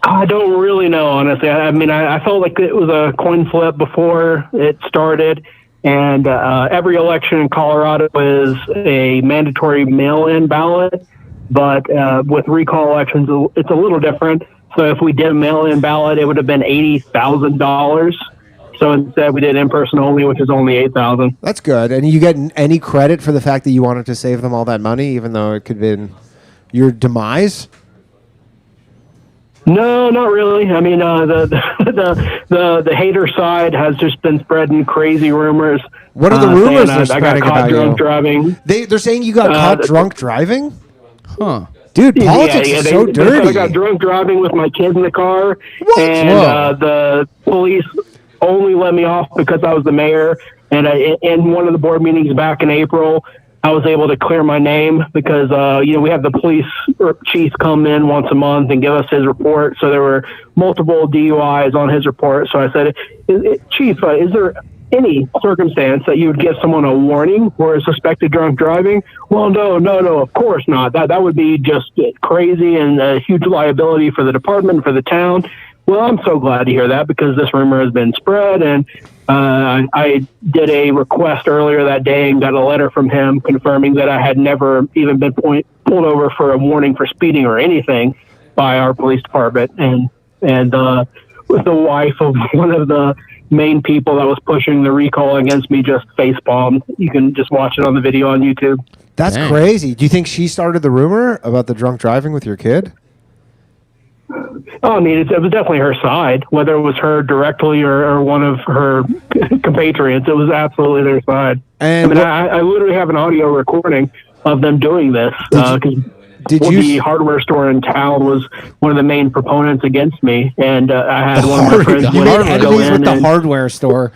I don't really know, honestly. I mean, I felt like it was a coin flip before it started. And every election in Colorado is a mandatory mail-in ballot. But with recall elections, it's a little different. So if we did a mail-in ballot, it would have been $80,000. So instead, we did in-person only, which is only $8,000. That's good. And you get any credit for the fact that you wanted to save them all that money, even though it could have been your demise? No, not really. I mean, the hater side has just been spreading crazy rumors. What are the rumors they're I spreading got caught about drunk you? Driving. They're saying you got caught drunk driving? Huh. Dude, politics is so dirty. They said I got drunk driving with my kids in the car, and the police only let me off because I was the mayor. And in one of the board meetings back in April, I was able to clear my name because, we have the police chief come in once a month and give us his report. So there were multiple DUIs on his report. So I said, Chief, is there any circumstance that you would give someone a warning for a suspected drunk driving. Well, no, of course not. That would be just crazy and a huge liability for the department, for the town. Well, I'm so glad to hear that because this rumor has been spread, and I did a request earlier that day and got a letter from him confirming that I had never even been pulled over for a warning for speeding or anything by our police department, and with the wife of one of the main people that was pushing the recall against me just facepalmed. You can just watch it on the video on YouTube. That's Dang. crazy. Do you think she started the rumor about the drunk driving with your kid? Oh, I mean, it was definitely her side, whether it was her directly or one of her compatriots. It was absolutely their side. And I literally have an audio recording of them doing this. The hardware store in town was one of the main proponents against me, and I had one of my friends You made go enemies in with the and- hardware store.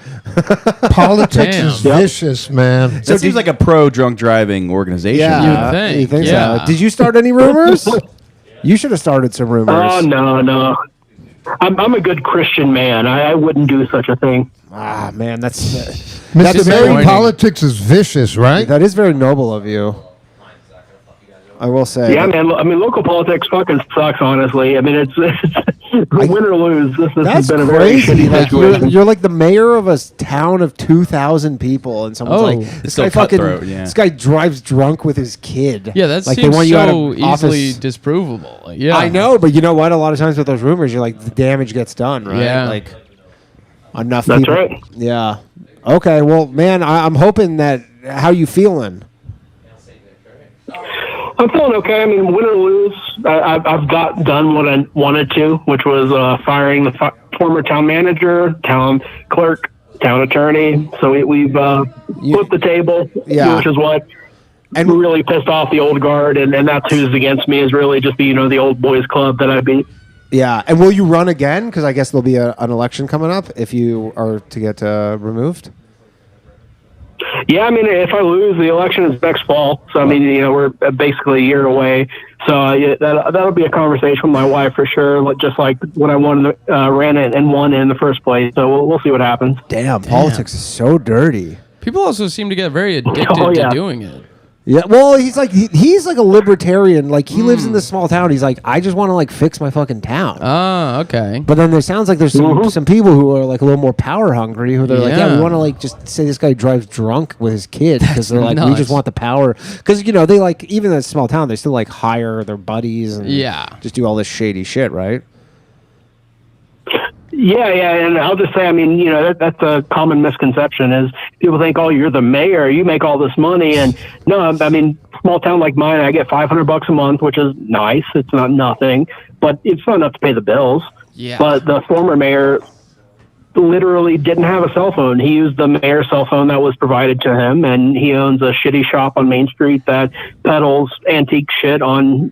Politics is vicious, man. So it seems like a pro-drunk driving organization. Yeah, you think Yeah. so? Did you start any rumors? You should have started some rumors. Oh, no. I'm a good Christian man. I wouldn't do such a thing. Ah, man, that's Mr. Mary, politics is vicious, right? That is very noble of you. I will say. Yeah, man. I mean, local politics fucking sucks, honestly. I mean, it's win or lose. This has That's been a very crazy. shitty Like situation. you're like the mayor of a town of 2,000 people, and someone's like, It's "This so guy fucking, cutthroat, yeah. this guy drives drunk with his kid." Yeah, that like seems they want you out so of easily office. disprovable. Like, yeah, I know, but you know what? A lot of times with those rumors, you're like, the damage gets done, right? Yeah. Like enough. That's people. right. Yeah. Okay. Well, man, I'm hoping that. How you feeling? I'm feeling okay. I mean, win or lose, I've got done what I wanted to, which was firing the former town manager, town clerk, town attorney. So we've flipped the table, which is what really pissed off the old guard, and that's who's against me is really just the old boys club that I beat. Yeah. And will you run again? Because I guess there'll be an election coming up if you are to get removed. Yeah, I mean, if I lose, the election is next fall. So, I mean, we're basically a year away. So that'll be a conversation with my wife for sure, just like when I ran it and won it in the first place. So we'll see what happens. Damn, politics is so dirty. people also seem to get very addicted to doing it. Yeah, well, he's like a libertarian. Like he lives in this small town. He's like, I just want to like fix my fucking town. Oh, okay. But then there sounds like there's some people who are like a little more power hungry. Who they're like, yeah, we want to like just say this guy drives drunk with his kid because they're like, we just want the power. Because they like even in a small town, they still like hire their buddies and just do all this shady shit, right? Yeah, and I'll just say, I mean, that's a common misconception is people think, oh, you're the mayor, you make all this money, and no, I mean, small town like mine, I get $500 a month, which is nice. It's not nothing, but it's not enough to pay the bills. Yeah. But the former mayor literally didn't have a cell phone. He used the mayor's cell phone that was provided to him, and he owns a shitty shop on Main Street that peddles antique shit on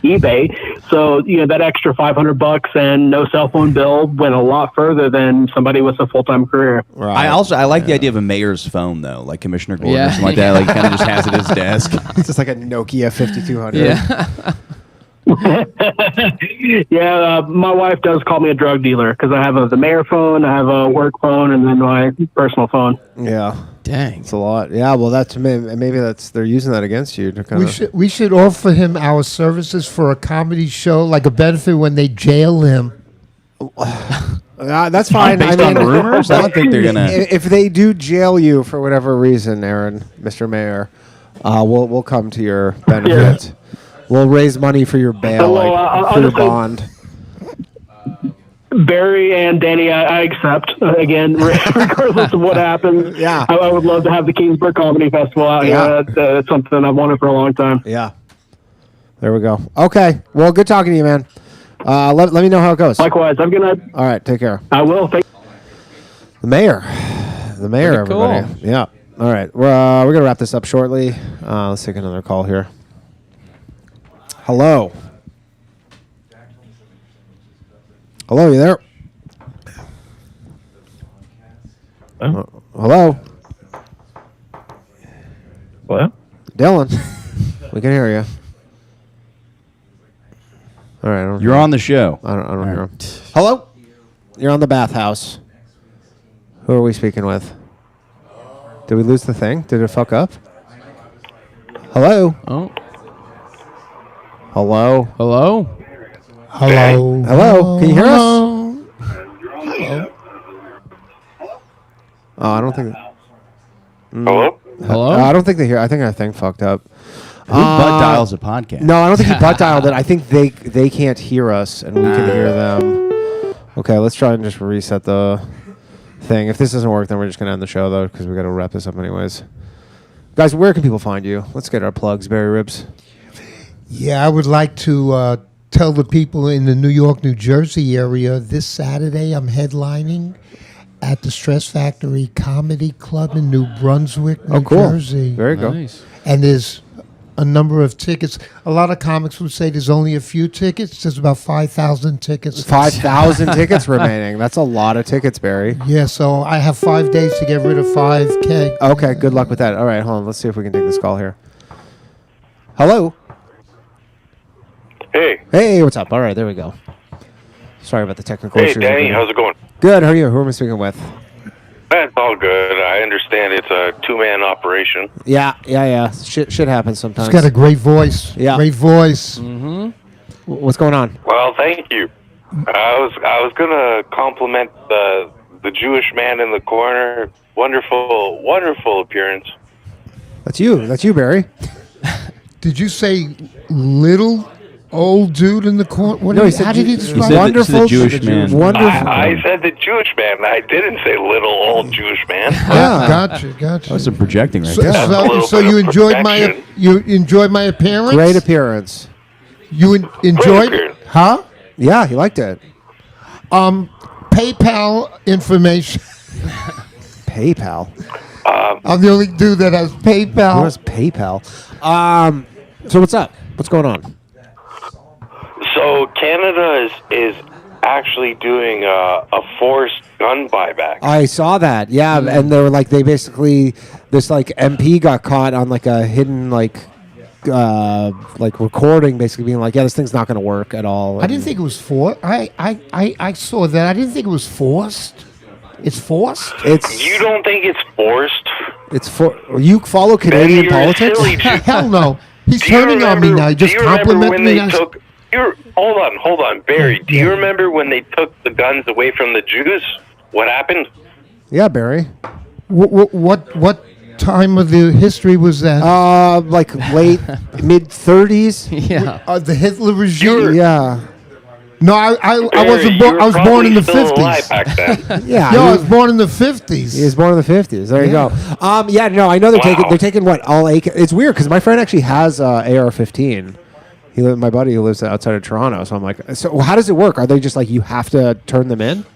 eBay. So, that extra $500 and no cell phone bill went a lot further than somebody with a full-time career. Right. I like the idea of a mayor's phone though, like Commissioner Gordon or something like that. Like kind of just has it at his desk. It's just like a Nokia 5200. Yeah. My wife does call me a drug dealer because I have the mayor phone, I have a work phone, and then my personal phone. Yeah. Dang. It's a lot. Yeah, well, maybe they're using that against you. To We should offer him our services for a comedy show, like a benefit when they jail him. That's fine. Based on rumors, I don't think they're gonna. If they do jail you for whatever reason, Aaron, Mr. Mayor, we'll come to your benefit. Yeah. We'll raise money for your bail, for your bond. Barry and Danny, I accept. Again, regardless of what happens. Yeah. I would love to have the Kingsburg Comedy Festival out here. That's something I've wanted for a long time. Yeah. There we go. Okay. Well, good talking to you, man. Let me know how it goes. Likewise. Have a good night. All right. Take care. I will. Thank The mayor, everybody. Cool. Yeah. All right. We're going to wrap this up shortly. Let's take another call here. Hello. Hello, you there? Hello? What? Dylan. We can hear you. All right. You're on the show. I don't hear him. Hello? You're on the Bathhouse. Who are we speaking with? Did we lose the thing? Did it fuck up? Hello? Oh. Hello? Hello? Hello. Hello? Can you hear us? Hello. Oh, I don't think... Hello? Hello? I don't think they hear. I think our thing fucked up. Who butt dials a podcast? No, I don't think he butt dialed it. I think they can't hear us and we can hear them. Okay, let's try and just reset the thing. If this doesn't work, then we're just gonna end the show though, because we got to wrap this up anyways. Guys, where can people find you? Let's get our plugs, Barry Ribs. Yeah, I would like to tell the people in the New York, New Jersey area this Saturday I'm headlining at the Stress Factory Comedy Club in New Brunswick, New Jersey. Very good. Nice. And there's a number of tickets. A lot of comics would say there's only a few tickets. There's about 5,000 tickets. 5,000 tickets remaining. That's a lot of tickets, Barry. Yeah, so I have 5 days to get rid of 5K. Okay, good luck with that. All right, hold on. Let's see if we can take this call here. Hello? Hey. Hey, what's up? All right, there we go. Sorry about the technical Hey, issues. Danny, how's it going? Good. How are you? Who am I speaking with? That's all good. I understand it's a two-man operation. Yeah. Shit happens sometimes. He's got a great voice. Yeah. Great voice. Mm-hmm. What's going on? Well, thank you. I was gonna compliment the Jewish man in the corner. Wonderful appearance. That's you, Barry. Did you say little old dude in the corner? No, he said how did he He describe said wonderful the Jewish man. Wonderful. I said the Jewish man. I didn't say little old Jewish man. Yeah, gotcha. That was some projecting right So, there. so you enjoyed my appearance? Great appearance. You enjoyed it? Huh? Yeah, he liked it. PayPal information. PayPal. I'm the only dude that has PayPal. Who has PayPal? So what's up? What's going on? So Canada is actually doing a forced gun buyback. I saw that. Yeah, and they were like, this MP got caught on like a hidden like recording, basically being like, yeah, this thing's not going to work at all. I didn't think it was forced. I saw that. I didn't think it was forced. It's forced? You don't think it's forced? It's for you follow Canadian Then you're a politics? silly Jew. Hell no. He's Do you turning on me remember- now. He just do you remember complimented when me. they took? Hold on, Barry. Do you remember when they took the guns away from the Jews? What happened? Yeah, Barry. What time of the history was that? Like late mid 30s. Yeah. The Hitler regime. Yeah. No, I wasn't born. I was born in the 50s. Back then. Yeah. Yo, I was born in the 50s. He was born in the 50s. There you go. Yeah, no, I know they're taking what all AK. It's weird because my friend actually has AR-15. My buddy who lives outside of Toronto. So I'm like, so how does it work? Are they just like you have to turn them in?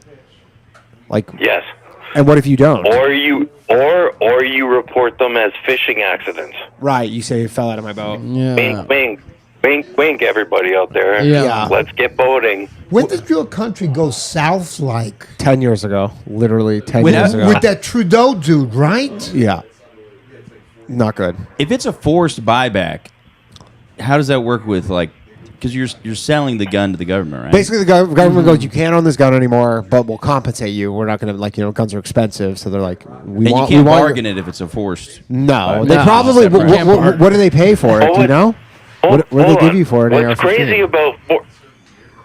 Like Yes. And what if you don't? Or you report them as fishing accidents. Right. You say it fell out of my boat. Yeah. Wink, everybody out there. Yeah. Let's get boating. When did your country go south like? 10 years ago. Literally 10 years ago. With that Trudeau dude, right? Yeah. Not good. If it's a forced buyback, how does that work with like? Because you're selling the gun to the government, right? Basically, the government goes, you can't own this gun anymore, but we'll compensate you. We're not going to, guns are expensive, so they're like, you can't bargain it if it's a forced. No, they probably. What do they pay for it? Do you know? What do they give you for it?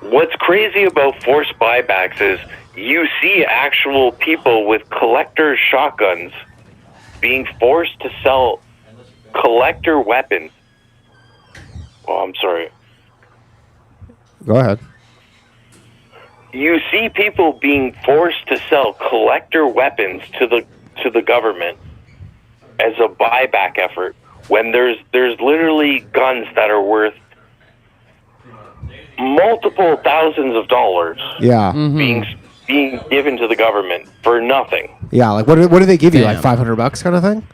What's crazy about forced buybacks is you see actual people with collector shotguns being forced to sell collector weapons. Oh, I'm sorry. Go ahead. You see people being forced to sell collector weapons to the government as a buyback effort when there's literally guns that are worth multiple thousands of dollars. Yeah. Being given to the government for nothing. Yeah, like what do they give you? Like $500 kind of thing?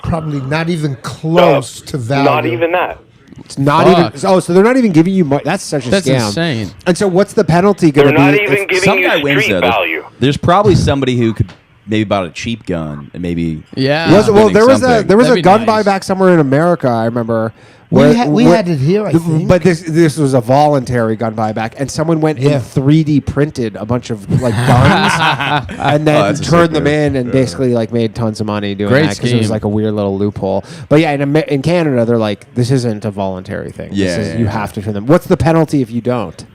Probably not even close to value. Not even that. It's not even. Oh, so they're not even giving you money. That's such a That's scam. insane. And so, what's the penalty going to be? They're not even giving Some you guy wins street though. value. There's probably somebody who could maybe bought a cheap gun and maybe Yeah. There was winning a something. gun That'd be buyback somewhere in America. I remember We had it here, I think. But this was a voluntary gun buyback, and someone went and 3D printed a bunch of like guns, and then turned them in, and basically like made tons of money doing that because it was like a weird little loophole. But yeah, in Canada, they're like, this isn't a voluntary thing. You have to turn them. What's the penalty if you don't?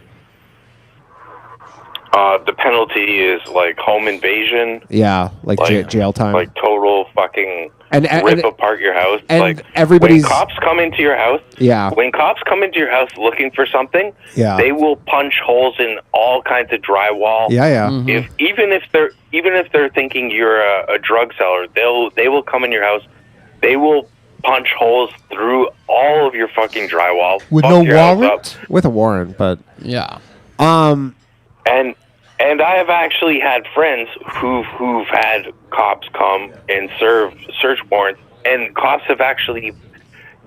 The penalty is like home invasion. Yeah, like jail time. Like total fucking and rip apart your house. And like everybody's when cops come into your house. Yeah. When cops come into your house looking for something, they will punch holes in all kinds of drywall. Yeah, yeah. Mm-hmm. Even if they're thinking you're a drug seller, they will come in your house. They will punch holes through all of your fucking drywall with no warrant. With a warrant, but yeah. And I have actually had friends who've had cops come and serve search warrants, and cops have actually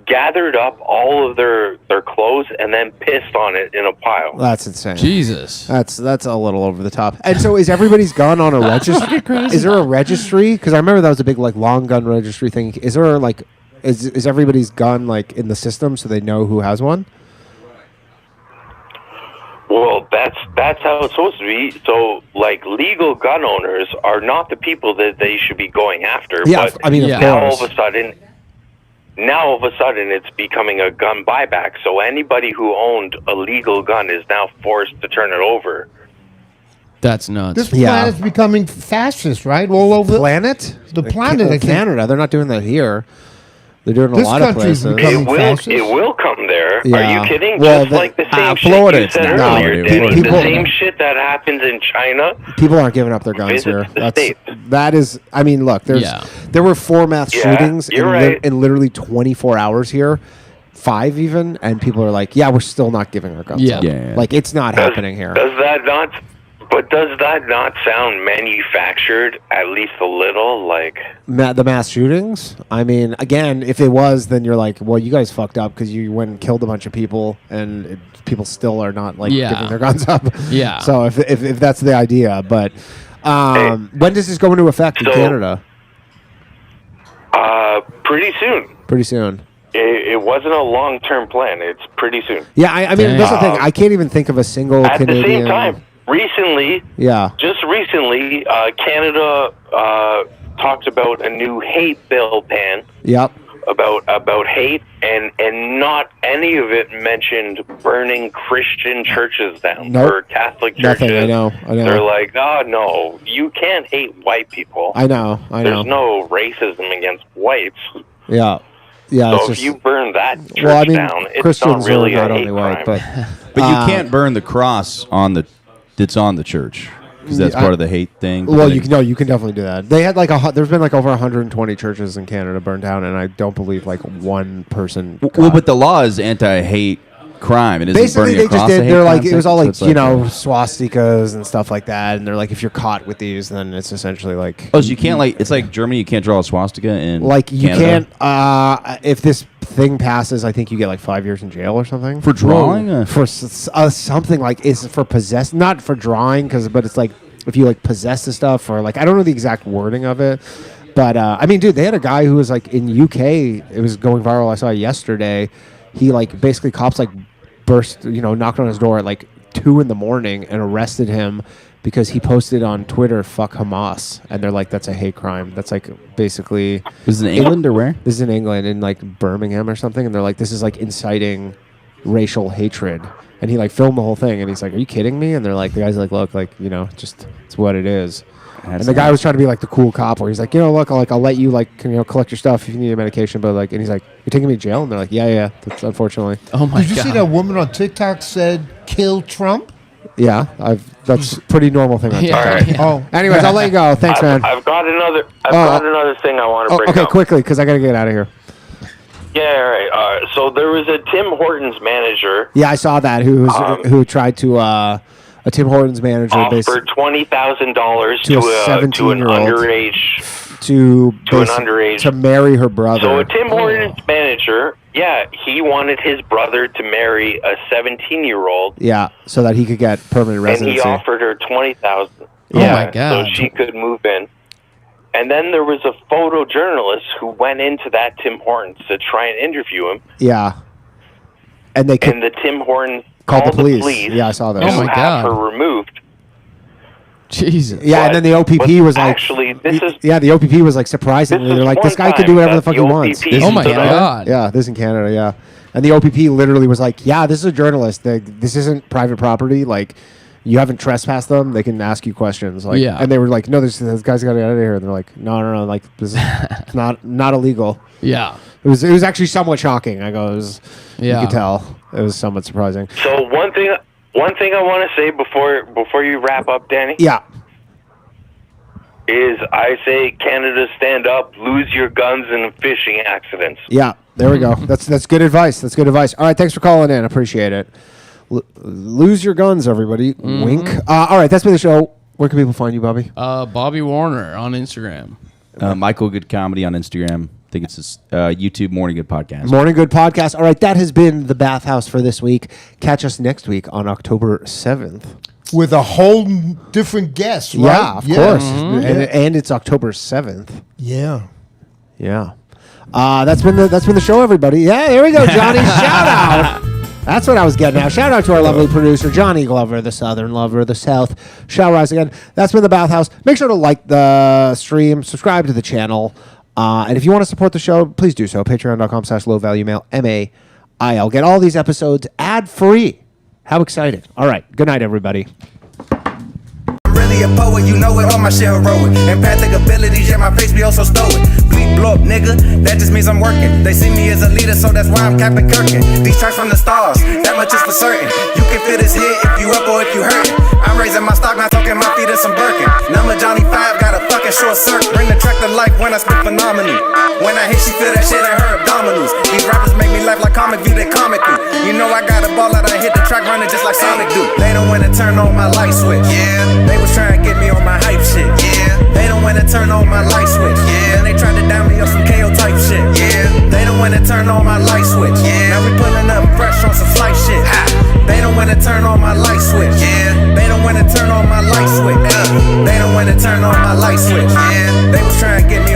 gathered up all of their clothes and then pissed on it in a pile. That's insane. Jesus. That's a little over the top. And so is everybody's gun on a registry? Is there a registry? Because I remember that was a big like long gun registry thing. Is there like is everybody's gun like in the system so they know who has one? Well, that's how it's supposed to be. So, like, legal gun owners are not the people that they should be going after. Yeah, but I mean, now all of a sudden, it's becoming a gun buyback. So anybody who owned a legal gun is now forced to turn it over. That's nuts. This planet's becoming fascist, right? All over planet. The planet, I think. Canada. They're not doing that here. They're doing This a lot of country's places. It will come there. Yeah. Are you kidding? Well, Just like the same Florida, shit you said no, earlier. dude. The same shit that happens in China. People aren't giving up their guns here. That is. I mean, look. There were 4 mass shootings in literally 24 hours here, 5 even, and people are like, "Yeah, we're still not giving our guns up." Like it's not happening here. Does that not sound manufactured at least a little? Like The mass shootings? I mean, again, if it was, then you're like, well, you guys fucked up because you went and killed a bunch of people, and people still are not like giving their guns up. Yeah. So if that's the idea, but when does this go into effect in Canada? Pretty soon. Pretty soon. It wasn't a long-term plan. It's pretty soon. Yeah, I mean, that's the thing. I can't even think of a single At Canadian. the same time, recently, Canada talked about a new hate bill ban. Yep. About hate, and not any of it mentioned burning Christian churches down or Catholic churches. Nothing. I know. They're like, no, you can't hate white people. I know. There's no racism against whites. Yeah. Yeah. So if you burn that church down, it's Christians not really are not a only hate white, crime. But you can't burn the cross that's on the church because that's part of the hate thing. Well, you can definitely do that. They had there's been like over 120 churches in Canada burned down, and I don't believe like one person. Well, but the law is anti-hate crime. It isn't Basically, burning they a cross just did. a hate They're crime like it thing? was all So like it's swastikas and stuff like that, and they're like if you're caught with these, then it's essentially like Oh, so you can't it's like Germany. You can't draw a swastika in you Canada? can't. If this thing passes, I think you get like 5 years in jail or something For drawing? for something like is for possess, not for drawing, but it's like if you like possess the stuff or like I don't know the exact wording of it. But I mean, dude, they had a guy who was like in UK. It was going viral. I saw it yesterday. He like basically cops like burst, knocked on his door at like 2 a.m. and arrested him because he posted on Twitter "fuck Hamas," and they're like, "That's a hate crime." That's like basically. This is in England or where? This is in England, in like Birmingham or something, and they're like, "This is like inciting racial hatred." And he like filmed the whole thing, and he's like, "Are you kidding me?" And they're like, the guy's like, "Look, like just it's what it is." And the guy was trying to be like the cool cop, where he's like, look, I'll let you like collect your stuff if you need a medication, but like, and he's like, "You're taking me to jail?" And they're like, "Yeah, that's unfortunately." Oh my god! Did you see that woman on TikTok said "kill Trump"? Yeah, that's a pretty normal thing on TikTok. Alright. Oh, Anyways, I'll let you go. Thanks, man. I've got another. I've got another thing I want to bring okay, up. quickly, because I gotta get out of here. Yeah, all right. So there was a Tim Hortons manager. Yeah, I saw that. Who tried to a Tim Hortons manager offered $20,000 to a to an 17-year-old underage to marry her brother. So a Tim Hortons manager, he wanted his brother to marry a 17-year-old. Yeah, so that he could get permanent residency. And he offered her $20,000. Oh my god! So she could move in. And then there was a photojournalist who went into that Tim Hortons to try and interview him. Yeah. And they and the Tim Hortons called the police. Yeah, I saw that. Oh my have God. her removed. Jesus. Yeah, and then the OPP was like, actually, this is yeah, the OPP was like surprisingly, this is they're like, this one guy can do time whatever the that fuck the he wants. OPP Oh my stood up. God. Yeah, this is in Canada. Yeah, and the OPP literally was like, yeah, this is a journalist. This isn't private property. Like, you haven't trespassed them. They can ask you questions. Like, Yeah. and they were like, no, this guy's got to get out of here. And they're like, no, like this is not illegal. Yeah. It was actually somewhat shocking. I go, Yeah. you could tell it was somewhat surprising. So one thing I want to say before you wrap up, Danny. Yeah. Is I say Canada stand up, lose your guns in fishing accidents. Yeah, there we go. That's good advice. That's good advice. All right, thanks for calling in. I appreciate it. Lose your guns, everybody. Wink. All right, that's been the show. Where can people find you, Bobby? Bobby Warner on Instagram. Michael Good Comedy on Instagram. I think it's this YouTube Morning Good Podcast. Morning Good Podcast. All right, that has been the Bathhouse for this week. Catch us next week on October 7th. With a whole different guest, right? Yeah, of course. And it's October 7th. Yeah. Yeah. That's been the show, everybody. Yeah, there we go, Johnny. Shout out. That's what I was getting at. Shout out to our lovely producer, Johnny Glover, the Southern lover of the South. Shall rise again. That's been the Bathhouse. Make sure to like the stream, subscribe to the channel, and if you want to support the show, please do so. Patreon.com/lowvaluemail, MAIL. Get all these episodes ad-free. How exciting. All right. Good night, everybody. Really a poet, you know it, all my shit heroic. Empathic abilities, yeah, my face be also stoic. Bleep, blow up, nigga, that just means I'm working. They see me as a leader, so that's why I'm Captain Kirkin. These tracks from the stars, that much is for certain. You can fit this hit if you up or if you hurt. I'm raising my stock, not talking my feet in some Birkin. Number Johnny 5, got a fucking short circuit. Bring the track to life when I spit phenomenal. When I hit, she feel that shit in her abdominals. These rappers make me laugh like comic view, they comical. You know I got a ball out, I hit the track running just like Sonic do. They don't wanna turn on my light switch. Yeah, they was trying to get me on my hype shit. Yeah, they don't wanna turn on my light switch. Yeah, and they tried to down me on some KO type shit. Yeah, they don't wanna turn on my light switch. Yeah, now we pulling up fresh on some flight shit. Ha. They don't wanna turn on my light switch. Yeah, they don't wanna turn on my light switch. They don't wanna turn on my light switch. Yeah, they was trying to get me